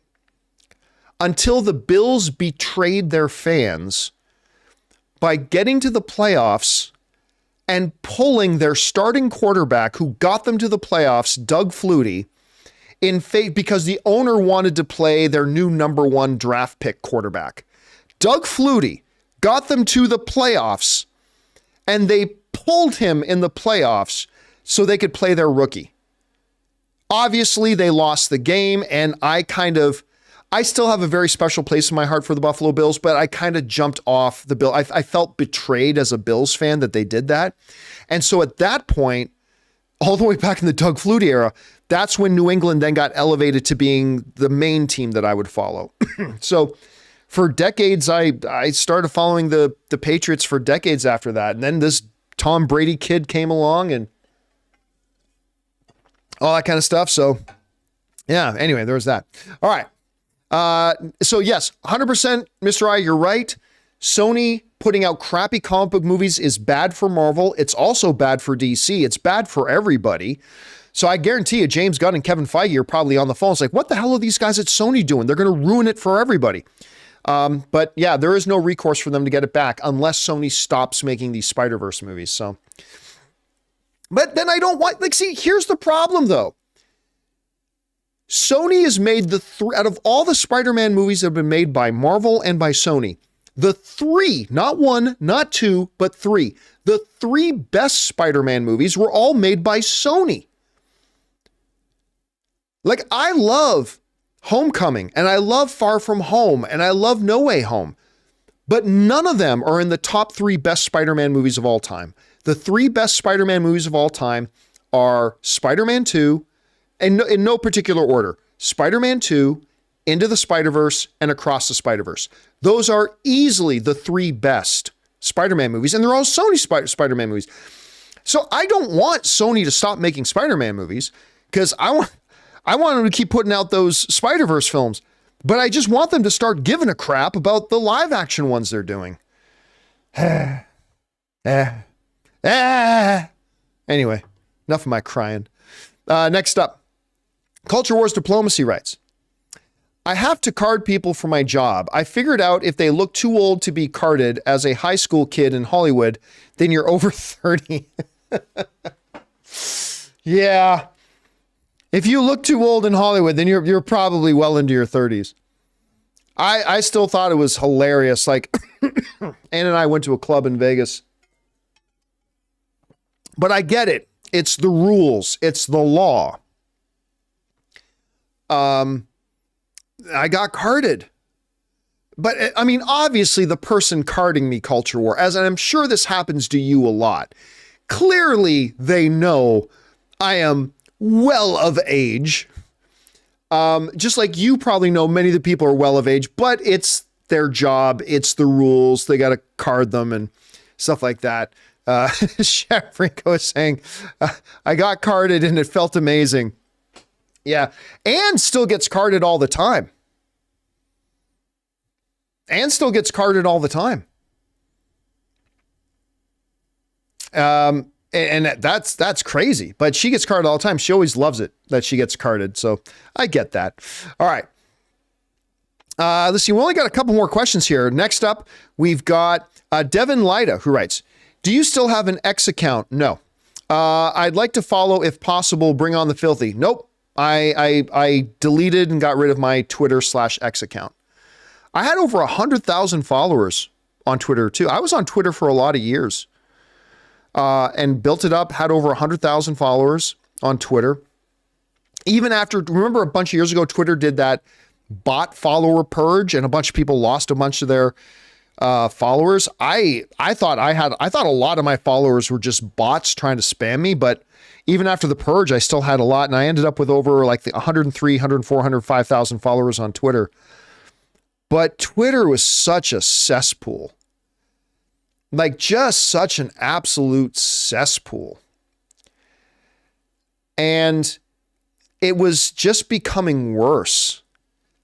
Until the Bills betrayed their fans by getting to the playoffs and pulling their starting quarterback who got them to the playoffs, Doug Flutie, because the owner wanted to play their new number one draft pick quarterback. Doug Flutie got them to the playoffs, and they pulled him in the playoffs so they could play their rookie. Obviously, they lost the game, and I still have a very special place in my heart for the Buffalo Bills, but I kind of jumped off the Bill. I felt betrayed as a Bills fan that they did that. And so at that point, all the way back in the Doug Flutie era, that's when New England then got elevated to being the main team that I would follow. So for decades, I started following the Patriots for decades after that. And then this Tom Brady kid came along and all that kind of stuff. So yeah, anyway, there was that. All right. So yes, 100%, Mr. I, you're right. Sony putting out crappy comic book movies is bad for Marvel. It's also bad for DC. It's bad for everybody. So I guarantee you, James Gunn and Kevin Feige are probably on the phone. It's like, what the hell are these guys at Sony doing? They're going to ruin it for everybody. But yeah, there is no recourse for them to get it back unless Sony stops making these Spider-Verse movies. So, but then I don't want, see, here's the problem though. Sony has made out of all the Spider-Man movies that have been made by Marvel and by Sony, the three, not one, not two, but three, the three best Spider-Man movies were all made by Sony. Like, I love Homecoming, and I love Far From Home, and I love No Way Home, but none of them are in the top three best Spider-Man movies of all time. The three best Spider-Man movies of all time are Spider-Man 2, and in no particular order, Spider-Man 2, Into the Spider-Verse, and Across the Spider-Verse. Those are easily the three best Spider-Man movies, and they're all Sony Spider-Man movies. So I don't want Sony to stop making Spider-Man movies, because I want them to keep putting out those Spider-Verse films, but I just want them to start giving a crap about the live action ones they're doing. Anyway, enough of my crying. Next up, Culture Wars Diplomacy writes, I have to card people for my job. I figured out if they look too old to be carded as a high school kid in Hollywood, then you're over 30. Yeah. If you look too old in Hollywood, then you're probably well into your 30s. I still thought it was hilarious. Like, Ann and I went to a club in Vegas. But I get it. It's the rules. It's the law. I got carded. But I mean, obviously the person carding me, Culture War, and I'm sure this happens to you a lot. Clearly they know I am well of age. Just like you probably know, many of the people are well of age, but it's their job. It's the rules. They got to card them and stuff like that. Chef Franco is saying, I got carded and it felt amazing. Yeah. And still gets carded all the time. And still gets carded all the time. And that's crazy, but she gets carded all the time. She always loves it that she gets carded. So I get that. All right. Let's see. We only got a couple more questions here. Next up, we've got Devin Lida, who writes, do you still have an X account? No. I'd like to follow if possible. Bring on the filthy. Nope. I deleted and got rid of my Twitter/X account. I had over 100,000 followers on Twitter too. I was on Twitter for a lot of years. And built it up, had over 100,000 followers on Twitter. Even after, remember a bunch of years ago, Twitter did that bot follower purge and a bunch of people lost a bunch of their followers. I thought a lot of my followers were just bots trying to spam me, but even after the purge, I still had a lot, and I ended up with over like the 103, 104, 105,000 followers on Twitter. But Twitter was such a cesspool. Like just such an absolute cesspool. And it was just becoming worse.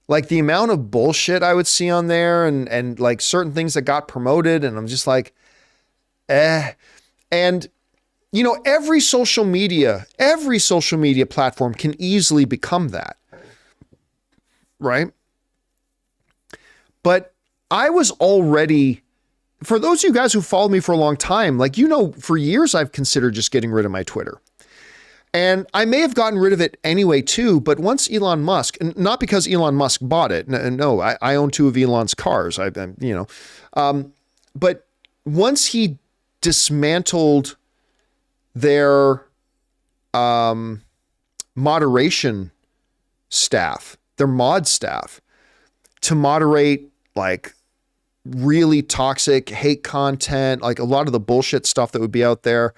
Like the amount of bullshit I would see on there and like certain things that got promoted. And I'm just like, And, you know, every social media platform can easily become that. Right? But I was already... For those of you guys who followed me for a long time, like, you know, for years I've considered just getting rid of my Twitter. And I may have gotten rid of it anyway too, but once Elon Musk, and not because Elon Musk bought it, no, I own 2 of Elon's cars, but once he dismantled their moderation staff, their mod staff, to moderate like really toxic hate content, like a lot of the bullshit stuff that would be out there.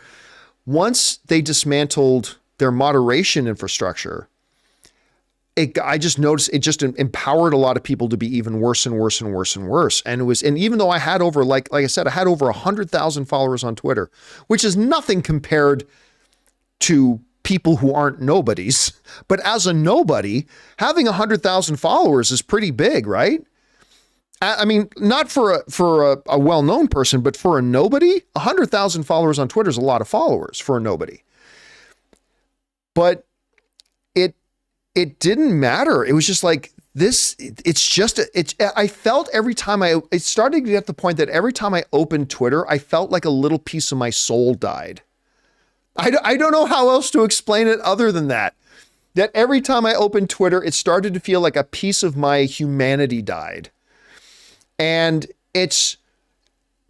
Once they dismantled their moderation infrastructure, I just noticed it just empowered a lot of people to be even worse and worse and worse and worse. And even though I had over, like I said, I had over 100,000 followers on Twitter, which is nothing compared to people who aren't nobodies. But as a nobody, having 100,000 followers is pretty big, right? I mean, not for a well-known person, but for a nobody, 100,000 followers on Twitter is a lot of followers for a nobody. But it didn't matter. It was just like this. I felt every time it started to get to the point that every time I opened Twitter, I felt like a little piece of my soul died. I don't know how else to explain it other than that. That every time I opened Twitter, it started to feel like a piece of my humanity died. And it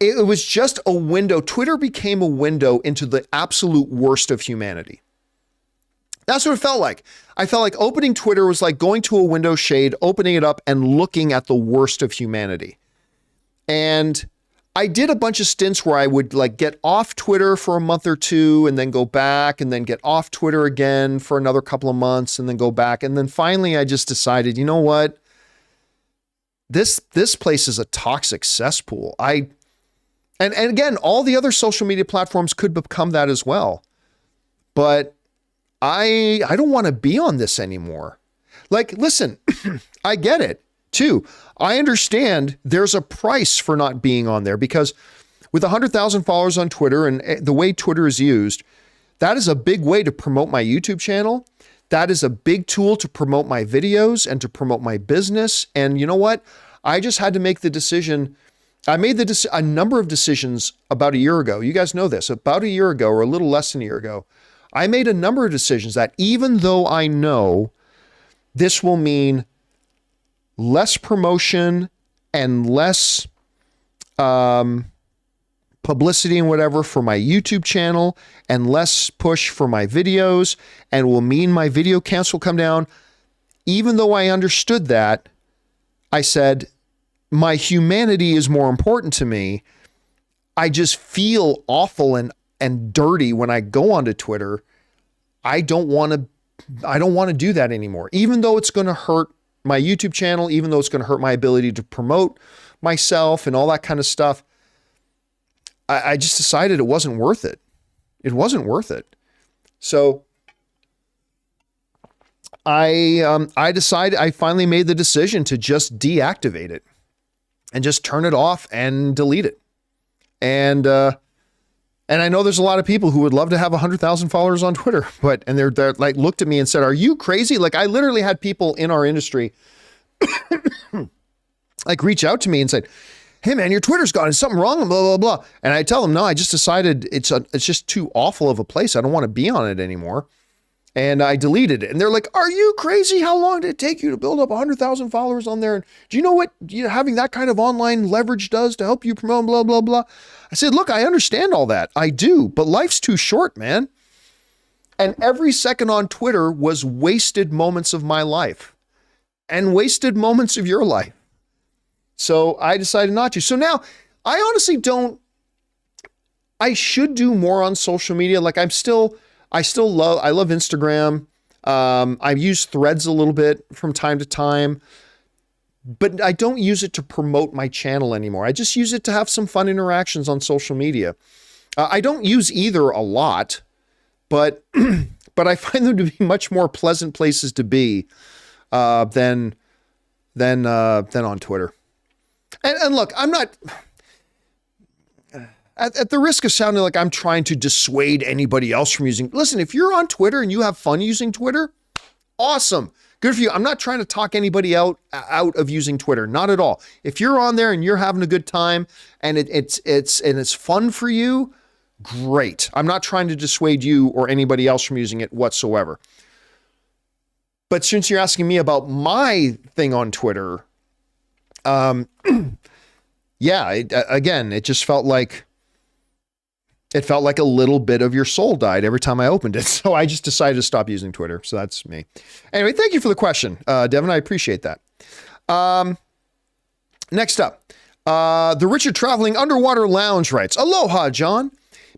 was just a window. Twitter became a window into the absolute worst of humanity. That's what it felt like. I felt like opening Twitter was like going to a window shade, opening it up and looking at the worst of humanity. And I did a bunch of stints where I would like get off Twitter for a month or two and then go back and then get off Twitter again for another couple of months and then go back. And then finally I just decided, you know what? This place is a toxic cesspool. And again, all the other social media platforms could become that as well. But I don't want to be on this anymore. Like, listen, I get it too. I understand there's a price for not being on there because with 100,000 followers on Twitter and the way Twitter is used, that is a big way to promote my YouTube channel. That is a big tool to promote my videos and to promote my business. And you know what? I just had to make the decision. I made a number of decisions about a year ago. You guys know this. About a year ago or a little less than a year ago, I made a number of decisions that even though I know this will mean less promotion and less publicity and whatever for my YouTube channel and less push for my videos and will mean my video counts will come down. Even though I understood that, I said, my humanity is more important to me. I just feel awful and dirty when I go onto Twitter. I don't want to I don't want to do that anymore. Even though it's going to hurt my YouTube channel, even though it's going to hurt my ability to promote myself and all that kind of stuff, I just decided it wasn't worth it. It wasn't worth it. So I decided, I finally made the decision to just deactivate it and just turn it off and delete it. And I know there's a lot of people who would love to have 100,000 followers on Twitter, and they're like, looked at me and said, "Are you crazy?" Like, I literally had people in our industry like reach out to me and said, "Hey man, your Twitter's gone. Is something wrong?" Blah, blah, blah. And I tell them, no, I just decided it's just too awful of a place. I don't want to be on it anymore. And I deleted it. And they're like, "Are you crazy? How long did it take you to build up 100,000 followers on there? And do you know what having that kind of online leverage does to help you promote blah, blah, blah?" I said, "Look, I understand all that. I do, but life's too short, man." And every second on Twitter was wasted moments of my life and wasted moments of your life. So I decided not to. So now I honestly I should do more on social media. Like I love Instagram. I use Threads a little bit from time to time, but I don't use it to promote my channel anymore. I just use it to have some fun interactions on social media. I don't use either a lot, but I find them to be much more pleasant places to be than on Twitter. And look, I'm not, at the risk of sounding like I'm trying to dissuade anybody else from using, listen, if you're on Twitter and you have fun using Twitter, awesome. Good for you. I'm not trying to talk anybody out of using Twitter. Not at all. If you're on there and you're having a good time and it's fun for you, great. I'm not trying to dissuade you or anybody else from using it whatsoever. But since you're asking me about my thing on Twitter, yeah, again, it just felt like a little bit of your soul died every time I opened it. So I just decided to stop using Twitter. So that's me. Anyway, thank you for the question, Devin. I appreciate that. Next up, the Richard Traveling Underwater Lounge writes, "Aloha, John.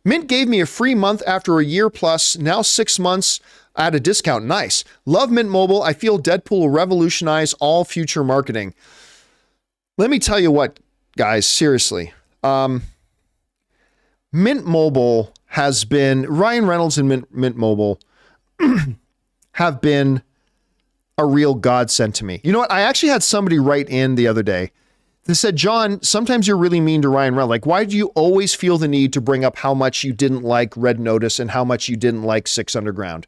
Mint gave me a free month after a year plus, now 6 months at a discount. Nice. Love Mint Mobile. I feel Deadpool will revolutionize all future marketing." Let me tell you what, guys, seriously. Mint Mobile has been, Ryan Reynolds and Mint Mobile have been a real godsend to me. You know what? I actually had somebody write in the other day that said, "John, sometimes you're really mean to Ryan Reynolds. Like, why do you always feel the need to bring up how much you didn't like Red Notice and how much you didn't like Six Underground?"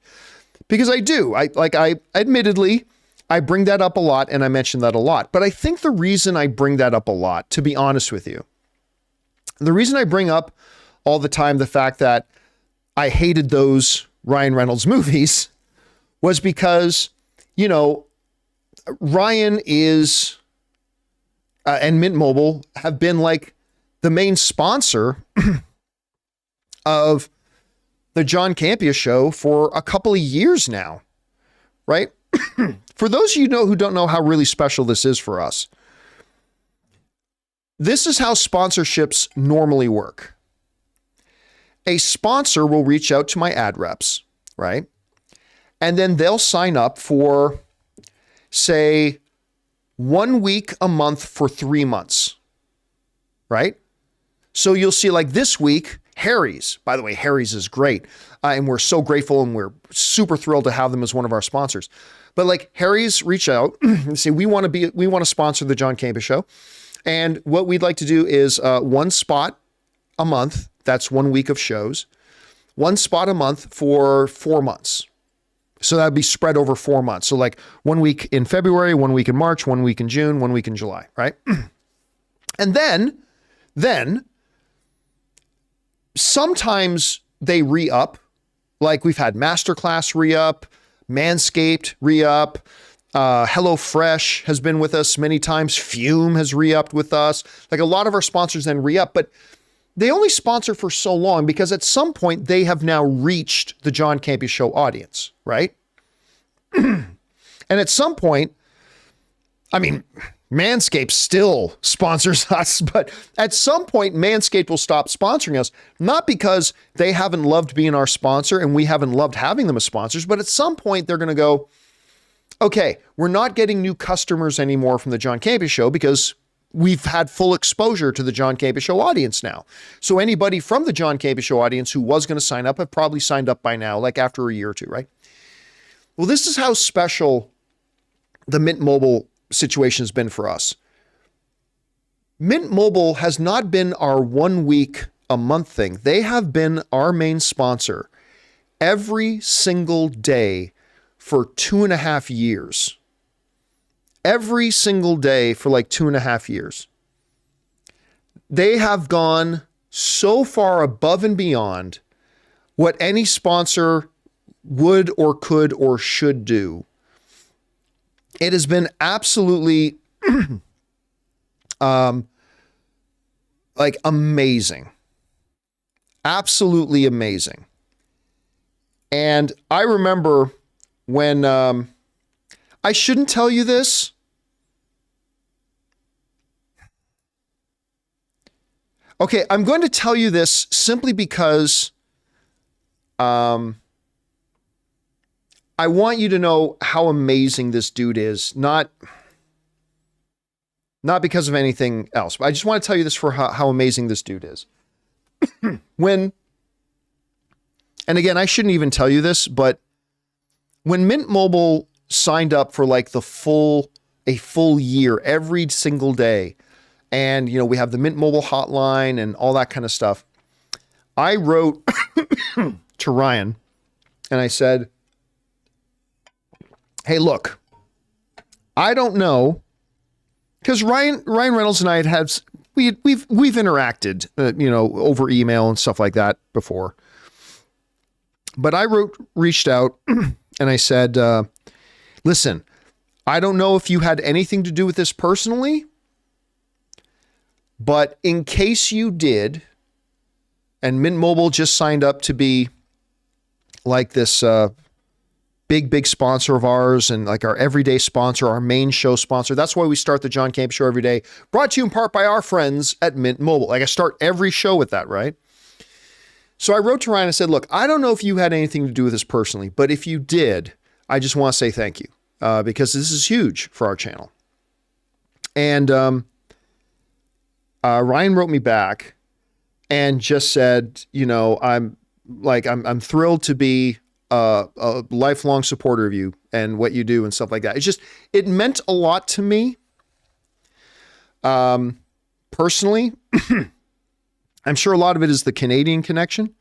Because I do. I admittedly, I bring that up a lot and I mention that a lot. But I think the reason I bring that up a lot, to be honest with you, the reason I bring up all the time the fact that I hated those Ryan Reynolds movies was because, you know, Ryan is, and Mint Mobile have been like the main sponsor of the John Campea Show for a couple of years now, right? For those of you who don't know how really special this is for us, this is how sponsorships normally work. A sponsor will reach out to my ad reps, right? And then they'll sign up for, say, 1 week a month for 3 months, right? So you'll see, like this week, Harry's. By the way, Harry's is great. And we're so grateful and we're super thrilled to have them as one of our sponsors. But like Harry's reach out and say, we want to sponsor the John Campea Show. And what we'd like to do is one spot a month. That's 1 week of shows. One spot a month for 4 months. So that'd be spread over 4 months. So like 1 week in February, 1 week in March, 1 week in June, 1 week in July, right? And then sometimes they re-up. Like we've had Masterclass re-up, Manscaped re-up, HelloFresh has been with us many times. Fume has re-upped with us. Like a lot of our sponsors then re-up, but they only sponsor for so long because at some point they have now reached the John Campea Show audience, right? And at some point, I mean, Manscaped still sponsors us, but at some point, Manscaped will stop sponsoring us, not because they haven't loved being our sponsor and we haven't loved having them as sponsors, but at some point they're going to go, okay, we're not getting new customers anymore from the John Campea Show because we've had full exposure to the John Campea Show audience now. So anybody from the John Campea Show audience who was going to sign up have probably signed up by now, like after a year or two, right? Well, this is how special the Mint Mobile situation has been for us. Mint Mobile has not been our 1 week a month thing. They have been our main sponsor every single day for 2.5 years. Every single day for like 2.5 years. They have gone so far above and beyond what any sponsor would or could or should do. It has been absolutely like amazing. Absolutely amazing. And I remember when I shouldn't tell you this. Okay, I'm going to tell you this simply because I want you to know how amazing this dude is, not because of anything else, but I just want to tell you this for how amazing this dude is. And again, I shouldn't even tell you this, but when Mint Mobile signed up for like a full year, every single day, and we have the Mint Mobile hotline and all that kind of stuff, I wrote to Ryan and I said, hey, look, I don't know, because Ryan Reynolds and I we've interacted, over email and stuff like that before. But I reached out and I said, listen, I don't know if you had anything to do with this personally, but in case you did, and Mint Mobile just signed up to be like this big sponsor of ours and like our everyday sponsor, our main show sponsor. That's why we start the John Campea Show every day, brought to you in part by our friends at Mint Mobile. Like I start every show with that, right? So I wrote to Ryan and said, look, I don't know if you had anything to do with this personally, but if you did, I just want to say thank you because this is huge for our channel. And Ryan wrote me back and just said, I'm thrilled to be a lifelong supporter of you and what you do and stuff like that. It meant a lot to me. Personally, I'm sure a lot of it is the Canadian connection,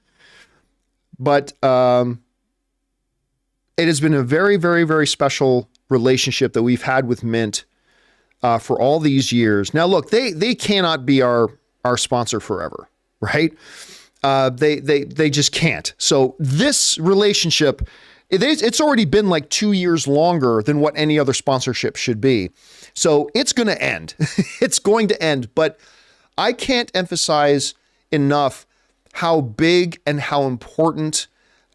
but it has been a very, very, very special relationship that we've had with Mint for all these years. Now, look, they cannot be our sponsor forever, right? They just can't. So this relationship, it's already been like 2 years longer than what any other sponsorship should be. So it's going to end. It's going to end. But I can't emphasize enough how big and how important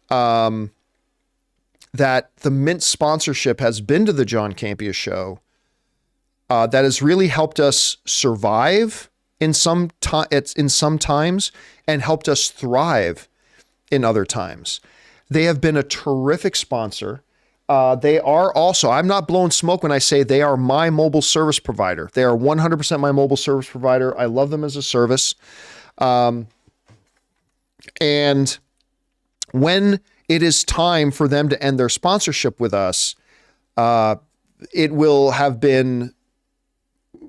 that the Mint sponsorship has been to the John Campea Show. That has really helped us survive in some times and helped us thrive in other times. They have been a terrific sponsor. They are also, I'm not blowing smoke when I say they are my mobile service provider. They are 100% my mobile service provider. I love them as a service. And when it is time for them to end their sponsorship with us, it will have been,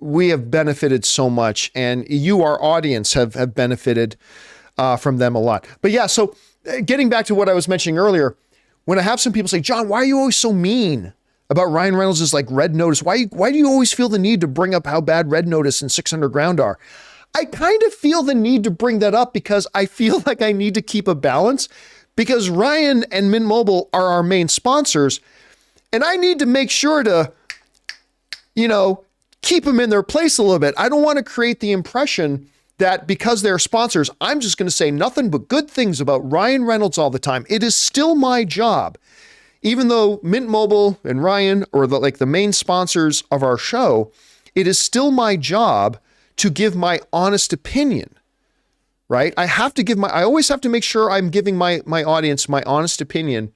we have benefited so much, and you, our audience, have benefited from them a lot. But yeah, so getting back to what I was mentioning earlier, when I have some people say, John, why are you always so mean about Ryan Reynolds' like Red Notice? Why do you always feel the need to bring up how bad Red Notice and 6 Underground are? I kind of feel the need to bring that up because I feel like I need to keep a balance, because Ryan and Mint Mobile are our main sponsors, and I need to make sure to, keep them in their place a little bit. I don't want to create the impression that because they're sponsors, I'm just going to say nothing but good things about Ryan Reynolds all the time. It is still my job, even though Mint Mobile and Ryan are the main sponsors of our show. it is still my job to give my honest opinion, right? I always have to make sure I'm giving my audience my honest opinion.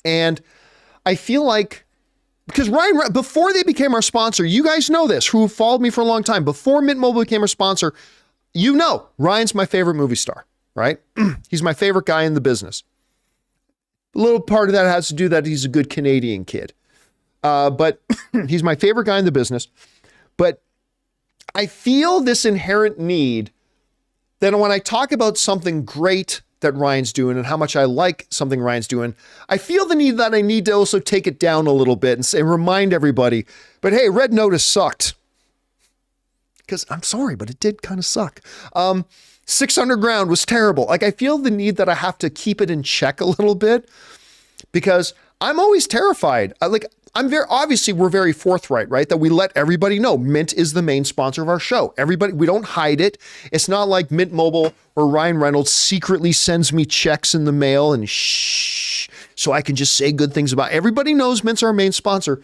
And I feel like, because Ryan, before they became our sponsor, you guys know this, who followed me for a long time, before Mint Mobile became our sponsor, you know, Ryan's my favorite movie star, right? He's my favorite guy in the business. A little part of that has to do that he's a good Canadian kid. But he's my favorite guy in the business. But I feel this inherent need that when I talk about something great that Ryan's doing and how much I like something Ryan's doing, I feel the need that I need to also take it down a little bit and say, remind everybody, but hey, Red Notice sucked. Because I'm sorry, but it did kind of suck. 6 Underground was terrible. Like, I feel the need that I have to keep it in check a little bit because I'm always terrified. We're very forthright, right? That we let everybody know Mint is the main sponsor of our show. Everybody, we don't hide it. It's not like Mint Mobile or Ryan Reynolds secretly sends me checks in the mail and so I can just say good things about it. Everybody knows Mint's our main sponsor.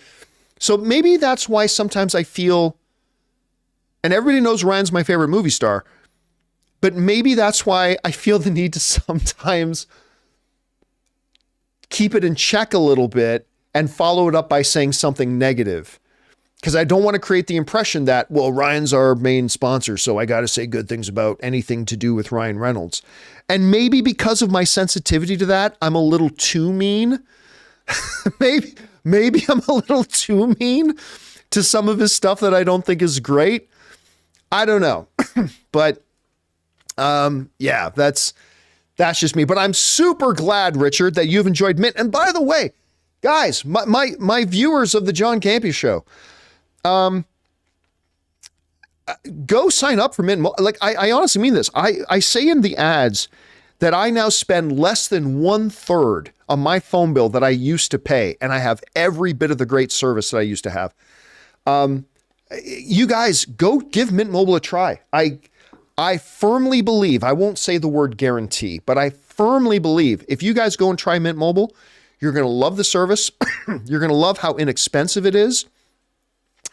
So maybe that's why sometimes I feel, and everybody knows Ryan's my favorite movie star, but maybe that's why I feel the need to sometimes keep it in check a little bit and follow it up by saying something negative. Because I don't want to create the impression that, well, Ryan's our main sponsor, so I got to say good things about anything to do with Ryan Reynolds. And maybe because of my sensitivity to that, I'm a little too mean. maybe I'm a little too mean to some of his stuff that I don't think is great. I don't know. But yeah, that's just me. But I'm super glad, Richard, that you've enjoyed Mint. And by the way, guys, my viewers of the John Campea Show, go sign up for Mint. Like, I honestly mean this. I say in the ads that I now spend less than 1/3 on my phone bill that I used to pay, and I have every bit of the great service that I used to have. You guys, go give Mint Mobile a try. I firmly believe, I won't say the word guarantee, but I firmly believe if you guys go and try Mint Mobile, you're going to love the service. You're going to love how inexpensive it is.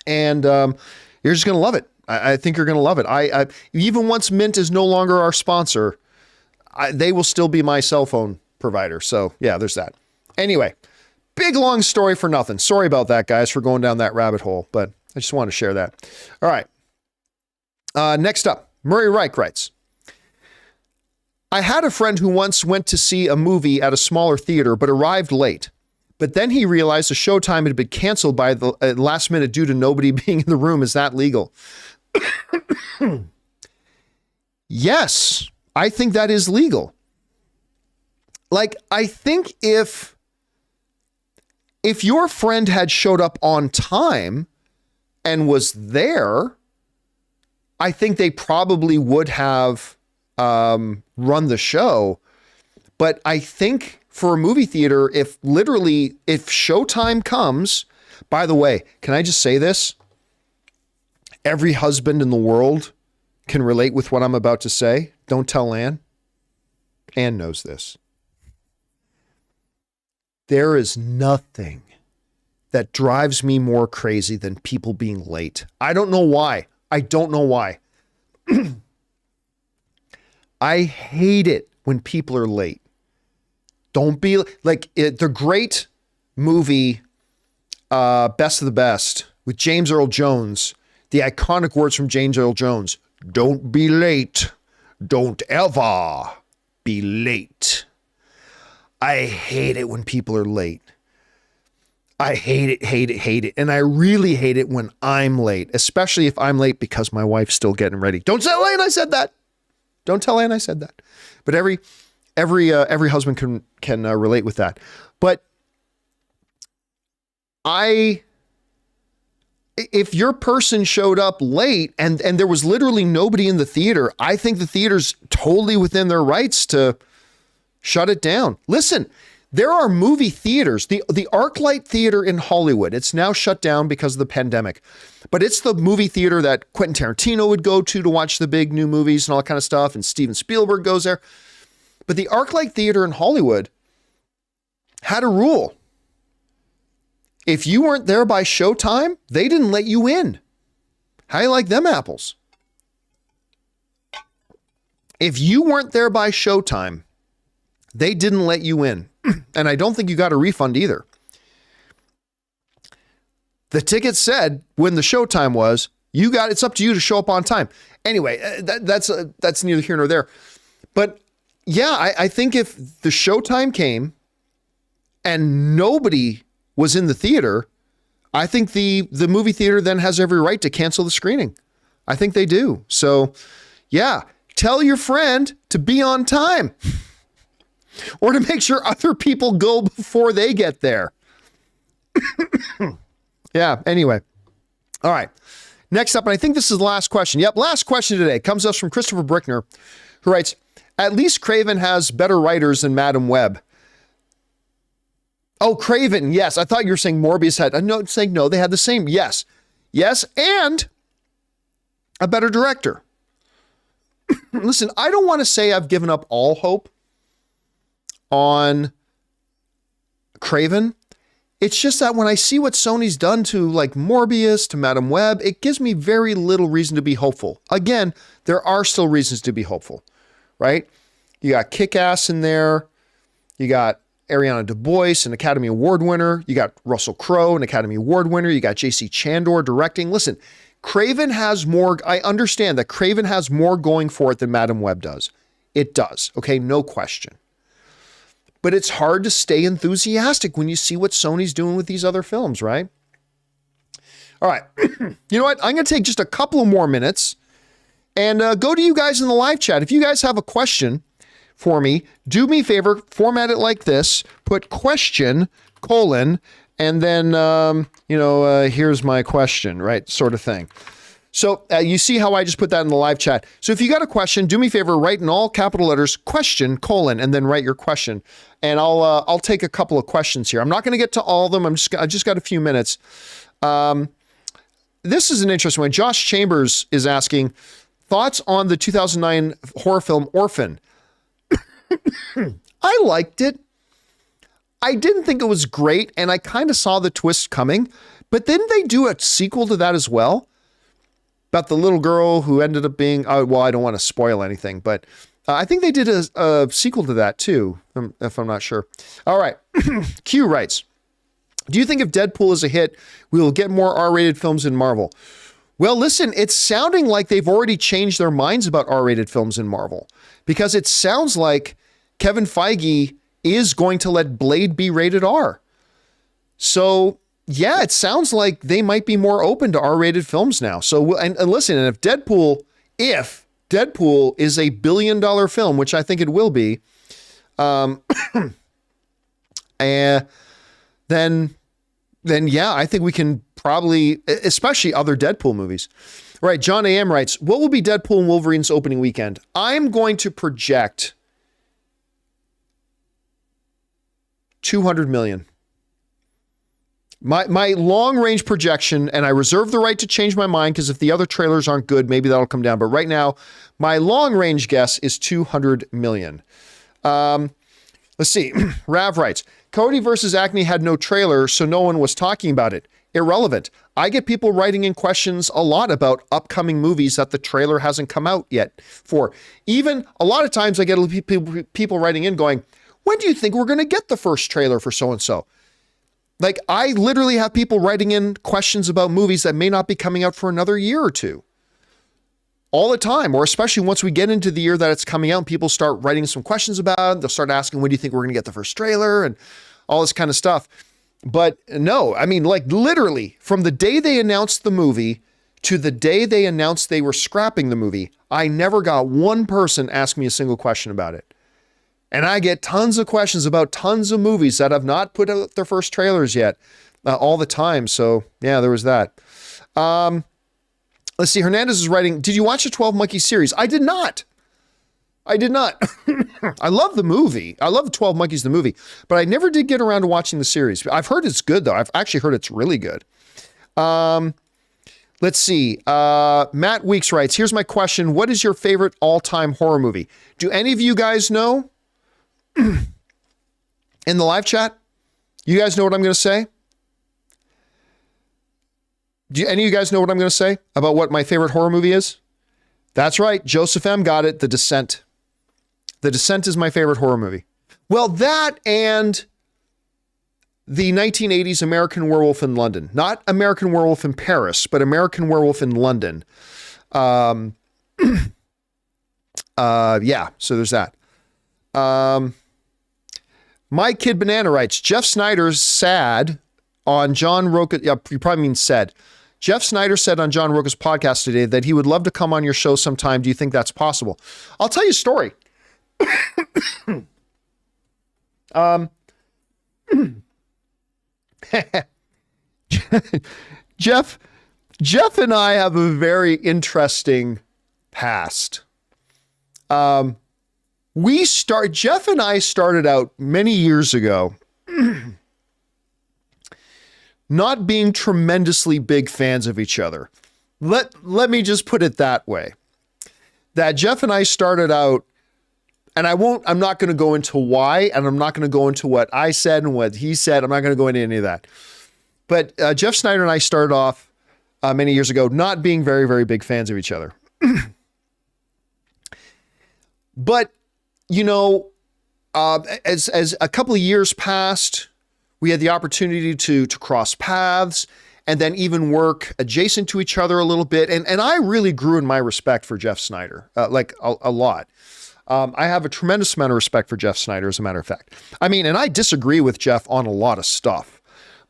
And you're just going to love it. I think you're going to love it. I even once Mint is no longer our sponsor, they will still be my cell phone provider. So yeah, there's that. Anyway, big long story for nothing. Sorry about that, guys, for going down that rabbit hole, but I just want to share that. All right. Next up, Murray Reich writes, I had a friend who once went to see a movie at a smaller theater, but arrived late. But then he realized the showtime had been canceled by the last minute due to nobody being in the room. Is that legal? Yes, I think that is legal. Like, I think if your friend had showed up on time and was there, I think they probably would have run the show. But I think for a movie theater, if showtime comes, by the way, can I just say this? Every husband in the world can relate with what I'm about to say. Don't tell Ann. Ann knows this. There is nothing that drives me more crazy than people being late. I don't know why. I don't know why. I hate it when people are late. Don't be like the great movie, Best of the Best with James Earl Jones. The iconic words from James Earl Jones. Don't be late. Don't ever be late. I hate it when people are late. I hate it, hate it, hate it. And I really hate it when I'm late, especially if I'm late because my wife's still getting ready. Don't tell Ann I said that. Don't tell Ann I said that. But every husband can relate with that. But if your person showed up late and there was literally nobody in the theater, I think the theater's totally within their rights to shut it down. Listen, there are movie theaters, the ArcLight Theater in Hollywood. It's now shut down because of the pandemic, but it's the movie theater that Quentin Tarantino would go to watch the big new movies and all that kind of stuff. And Steven Spielberg goes there. But the ArcLight Theater in Hollywood had a rule. If you weren't there by showtime, they didn't let you in. How you like them apples? If you weren't there by showtime, they didn't let you in. And I don't think you got a refund either. The ticket said when the showtime was, it's up to you to show up on time. Anyway, that's neither here nor there. But yeah, I think if the showtime came and nobody was in the theater, I think the movie theater then has every right to cancel the screening. I think they do. So yeah, tell your friend to be on time or to make sure other people go before they get there. Yeah, anyway. All right. Next up, and I think this is the last question. Yep, last question today comes to us from Christopher Brickner, who writes, at least Kraven has better writers than Madam Web. Oh, Kraven, yes. I thought you were saying Morbius had. No, saying no, they had the same. Yes. Yes, and a better director. Listen, I don't want to say I've given up all hope on Kraven. It's just that when I see what Sony's done to like Morbius, to Madam Web, it gives me very little reason to be hopeful. Again, there are still reasons to be hopeful, right? You got Kick-Ass in there. You got Ariana DeBois, an Academy Award winner. You got Russell Crowe, an Academy Award winner. You got JC Chandor directing. Listen, Kraven has more. I understand that Kraven has more going for it than Madam Web does. It does. Okay, no question. But it's hard to stay enthusiastic when you see what Sony's doing with these other films, right? All right. You know what? I'm going to take just a couple of more minutes and go to you guys in the live chat. If you guys have a question for me, do me a favor, format it like this, put question, colon, and then, here's my question, right? Sort of thing. So you see how I just put that in the live chat. So if you got a question, do me a favor, write in all capital letters, question, colon, and then write your question. And I'll take a couple of questions here. I'm not going to get to all of them. I just got a few minutes. This is an interesting one. Josh Chambers is asking, thoughts on the 2009 horror film Orphan? I liked it. I didn't think it was great, and I kind of saw the twist coming. But didn't they do a sequel to that as well? About the little girl who ended up being, I don't want to spoil anything, but I think they did a sequel to that too, if I'm not sure. All right. Q writes, do you think if Deadpool is a hit, we will get more R-rated films in Marvel? Well, listen, it's sounding like they've already changed their minds about R-rated films in Marvel, because it sounds like Kevin Feige is going to let Blade be rated R. So yeah, it sounds like they might be more open to R-rated films now. So, and listen, and if Deadpool is a $1 billion film, which I think it will be, and then yeah, I think we can probably, especially other Deadpool movies. All right, John A.M. writes, what will be Deadpool and Wolverine's opening weekend? I'm going to project 200 million. My long-range projection, and I reserve the right to change my mind because if the other trailers aren't good, maybe that'll come down. But right now, my long-range guess is 200 million. Let's see. Rav writes, Coyote versus Acme had no trailer, so no one was talking about it. Irrelevant. I get people writing in questions a lot about upcoming movies that the trailer hasn't come out yet for. Even a lot of times I get people writing in going, when do you think we're going to get the first trailer for so-and-so? Like, I literally have people writing in questions about movies that may not be coming out for another year or two. All the time, or especially once we get into the year that it's coming out and people start writing some questions about it, they'll start asking, when do you think we're going to get the first trailer and all this kind of stuff. But no, I mean, like literally from the day they announced the movie to the day they announced they were scrapping the movie, I never got one person ask me a single question about it. And I get tons of questions about tons of movies that have not put out their first trailers yet all the time. So yeah, there was that. Let's see. Hernandez is writing, did you watch the 12 Monkeys series? I did not. I love the movie. I love 12 Monkeys, the movie, but I never did get around to watching the series. I've heard it's good though. I've actually heard it's really good. Let's see. Matt Weeks writes, here's my question. What is your favorite all-time horror movie? Do any of you guys know? In the live chat, you guys know what I'm going to say? Do any of you guys know what I'm going to say about what my favorite horror movie is? That's right. Joseph M. got it. The Descent. The Descent is my favorite horror movie. Well, that and the 1980s American Werewolf in London. Not American Werewolf in Paris, but American Werewolf in London. Yeah, so there's that. My Kid Banana writes, Jeff Snyder's sad on John Roca. Yeah, you probably mean said. Jeff Snyder said on John Roca's podcast today that he would love to come on your show sometime. Do you think that's possible? I'll tell you a story. Jeff and I have a very interesting past. Jeff and I started out many years ago not being tremendously big fans of each other. Let me just put it that way. That Jeff and I started out, and I'm not going to go into why, and I'm not going to go into what I said and what he said. I'm not going to go into any of that. But Jeff Snyder and I started off many years ago not being very, very big fans of each other. But, you know, as a couple of years passed, we had the opportunity to cross paths and then even work adjacent to each other a little bit. And I really grew in my respect for Jeff Snyder, like a lot. I have a tremendous amount of respect for Jeff Snyder, as a matter of fact. I mean, and I disagree with Jeff on a lot of stuff,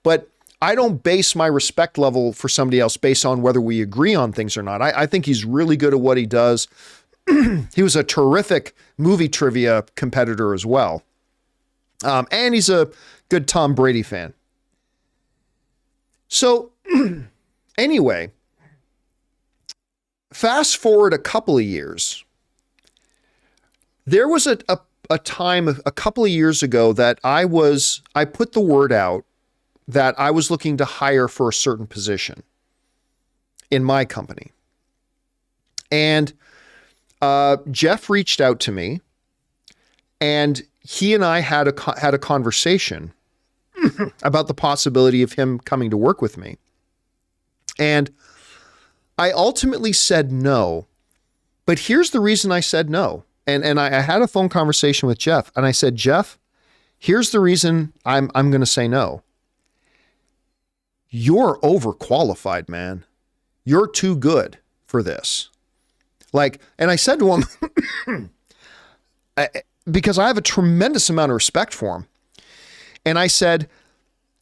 but I don't base my respect level for somebody else based on whether we agree on things or not. I think he's really good at what he does. He was a terrific movie trivia competitor as well. And he's a good Tom Brady fan. So anyway, fast forward a couple of years. There was a time a couple of years ago that I put the word out that I was looking to hire for a certain position in my company. And Jeff reached out to me, and he and I had a conversation about the possibility of him coming to work with me. And I ultimately said no, but here's the reason I said no. And I had a phone conversation with Jeff, and I said, Jeff, here's the reason I'm going to say no. You're overqualified, man. You're too good for this. Like, and I said to him, because I have a tremendous amount of respect for him. And I said,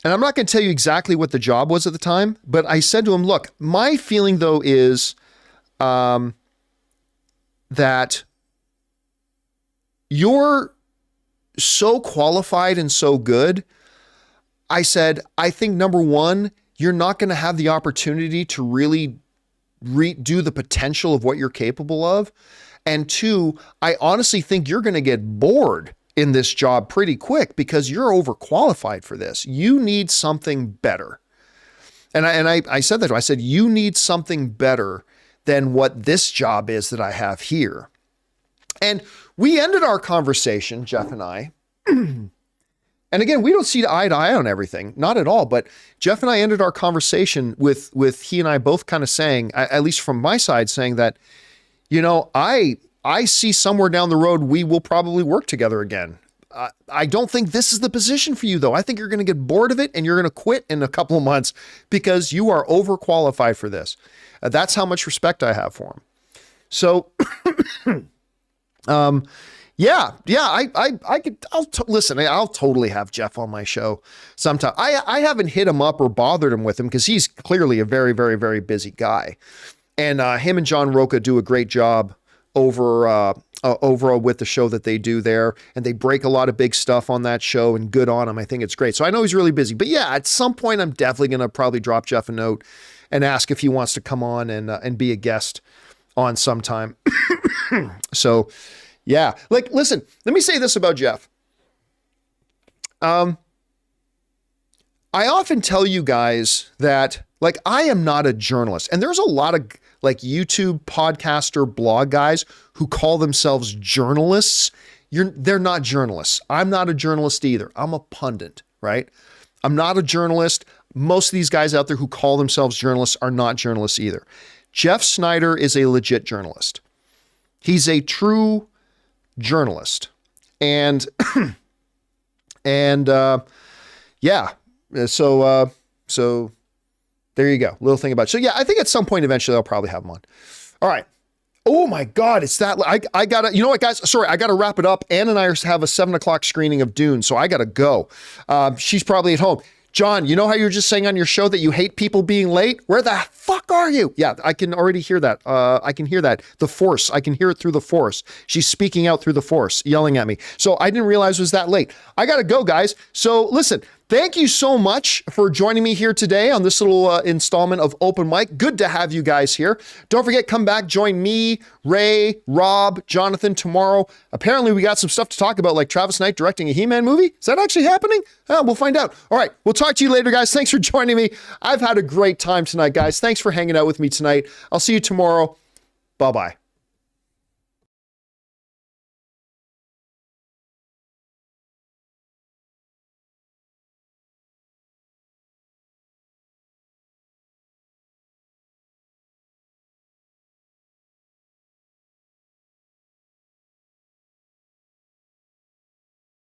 and I'm not going to tell you exactly what the job was at the time, but I said to him, look, my feeling though is that you're so qualified and so good. I said, I think number one, you're not going to have the opportunity to really do the potential of what you're capable of. And two, I honestly think you're going to get bored in this job pretty quick because you're overqualified for this. You need something better. And I said that to him. I said, you need something better than what this job is that I have here. And we ended our conversation, Jeff and I. And again, we don't see eye to eye on everything, not at all. But Jeff and I ended our conversation with he and I both kind of saying, at least from my side, saying that, you know, I see somewhere down the road we will probably work together again. I don't think this is the position for you, though. I think you're going to get bored of it and you're going to quit in a couple of months because you are overqualified for this. That's how much respect I have for him. So, listen, I'll totally have Jeff on my show sometime. I haven't hit him up or bothered him with him because he's clearly a very, very, very busy guy. And him and John Roca do a great job over with the show that they do there. And they break a lot of big stuff on that show, and good on him. I think it's great. So I know he's really busy. But yeah, at some point, I'm definitely going to probably drop Jeff a note and ask if he wants to come on and be a guest on sometime. So yeah, like, listen, let me say this about Jeff. I often tell you guys that, like, I am not a journalist, and there's a lot of like YouTube podcaster blog guys who call themselves journalists. They're not journalists. I'm not a journalist either. I'm a pundit, right? I'm not a journalist. most of these guys out there who call themselves journalists are not journalists either. Jeff Snyder is a legit journalist. He's a true journalist. And, yeah. So there you go. Little thing about it. So yeah, I think at some point eventually I'll probably have him on. All right. Oh my God, it's that, I gotta, you know what guys, sorry, I gotta wrap it up. Ann and I have a 7:00 screening of Dune, so I gotta go. She's probably at home. John, you know how you were just saying on your show that you hate people being late? Where the fuck are you? Yeah, I can already hear that. I can hear that. The Force, I can hear it through the Force. She's speaking out through the Force, yelling at me. So I didn't realize it was that late. I gotta go, guys. So listen, thank you so much for joining me here today on this little installment of Open Mic. Good to have you guys here. Don't forget, come back, join me, Ray, Rob, Jonathan tomorrow. Apparently we got some stuff to talk about, like Travis Knight directing a He-Man movie. Is that actually happening? We'll find out. All right, we'll talk to you later, guys. Thanks for joining me. I've had a great time tonight, guys. Thanks for hanging out with me tonight. I'll see you tomorrow. Bye-bye.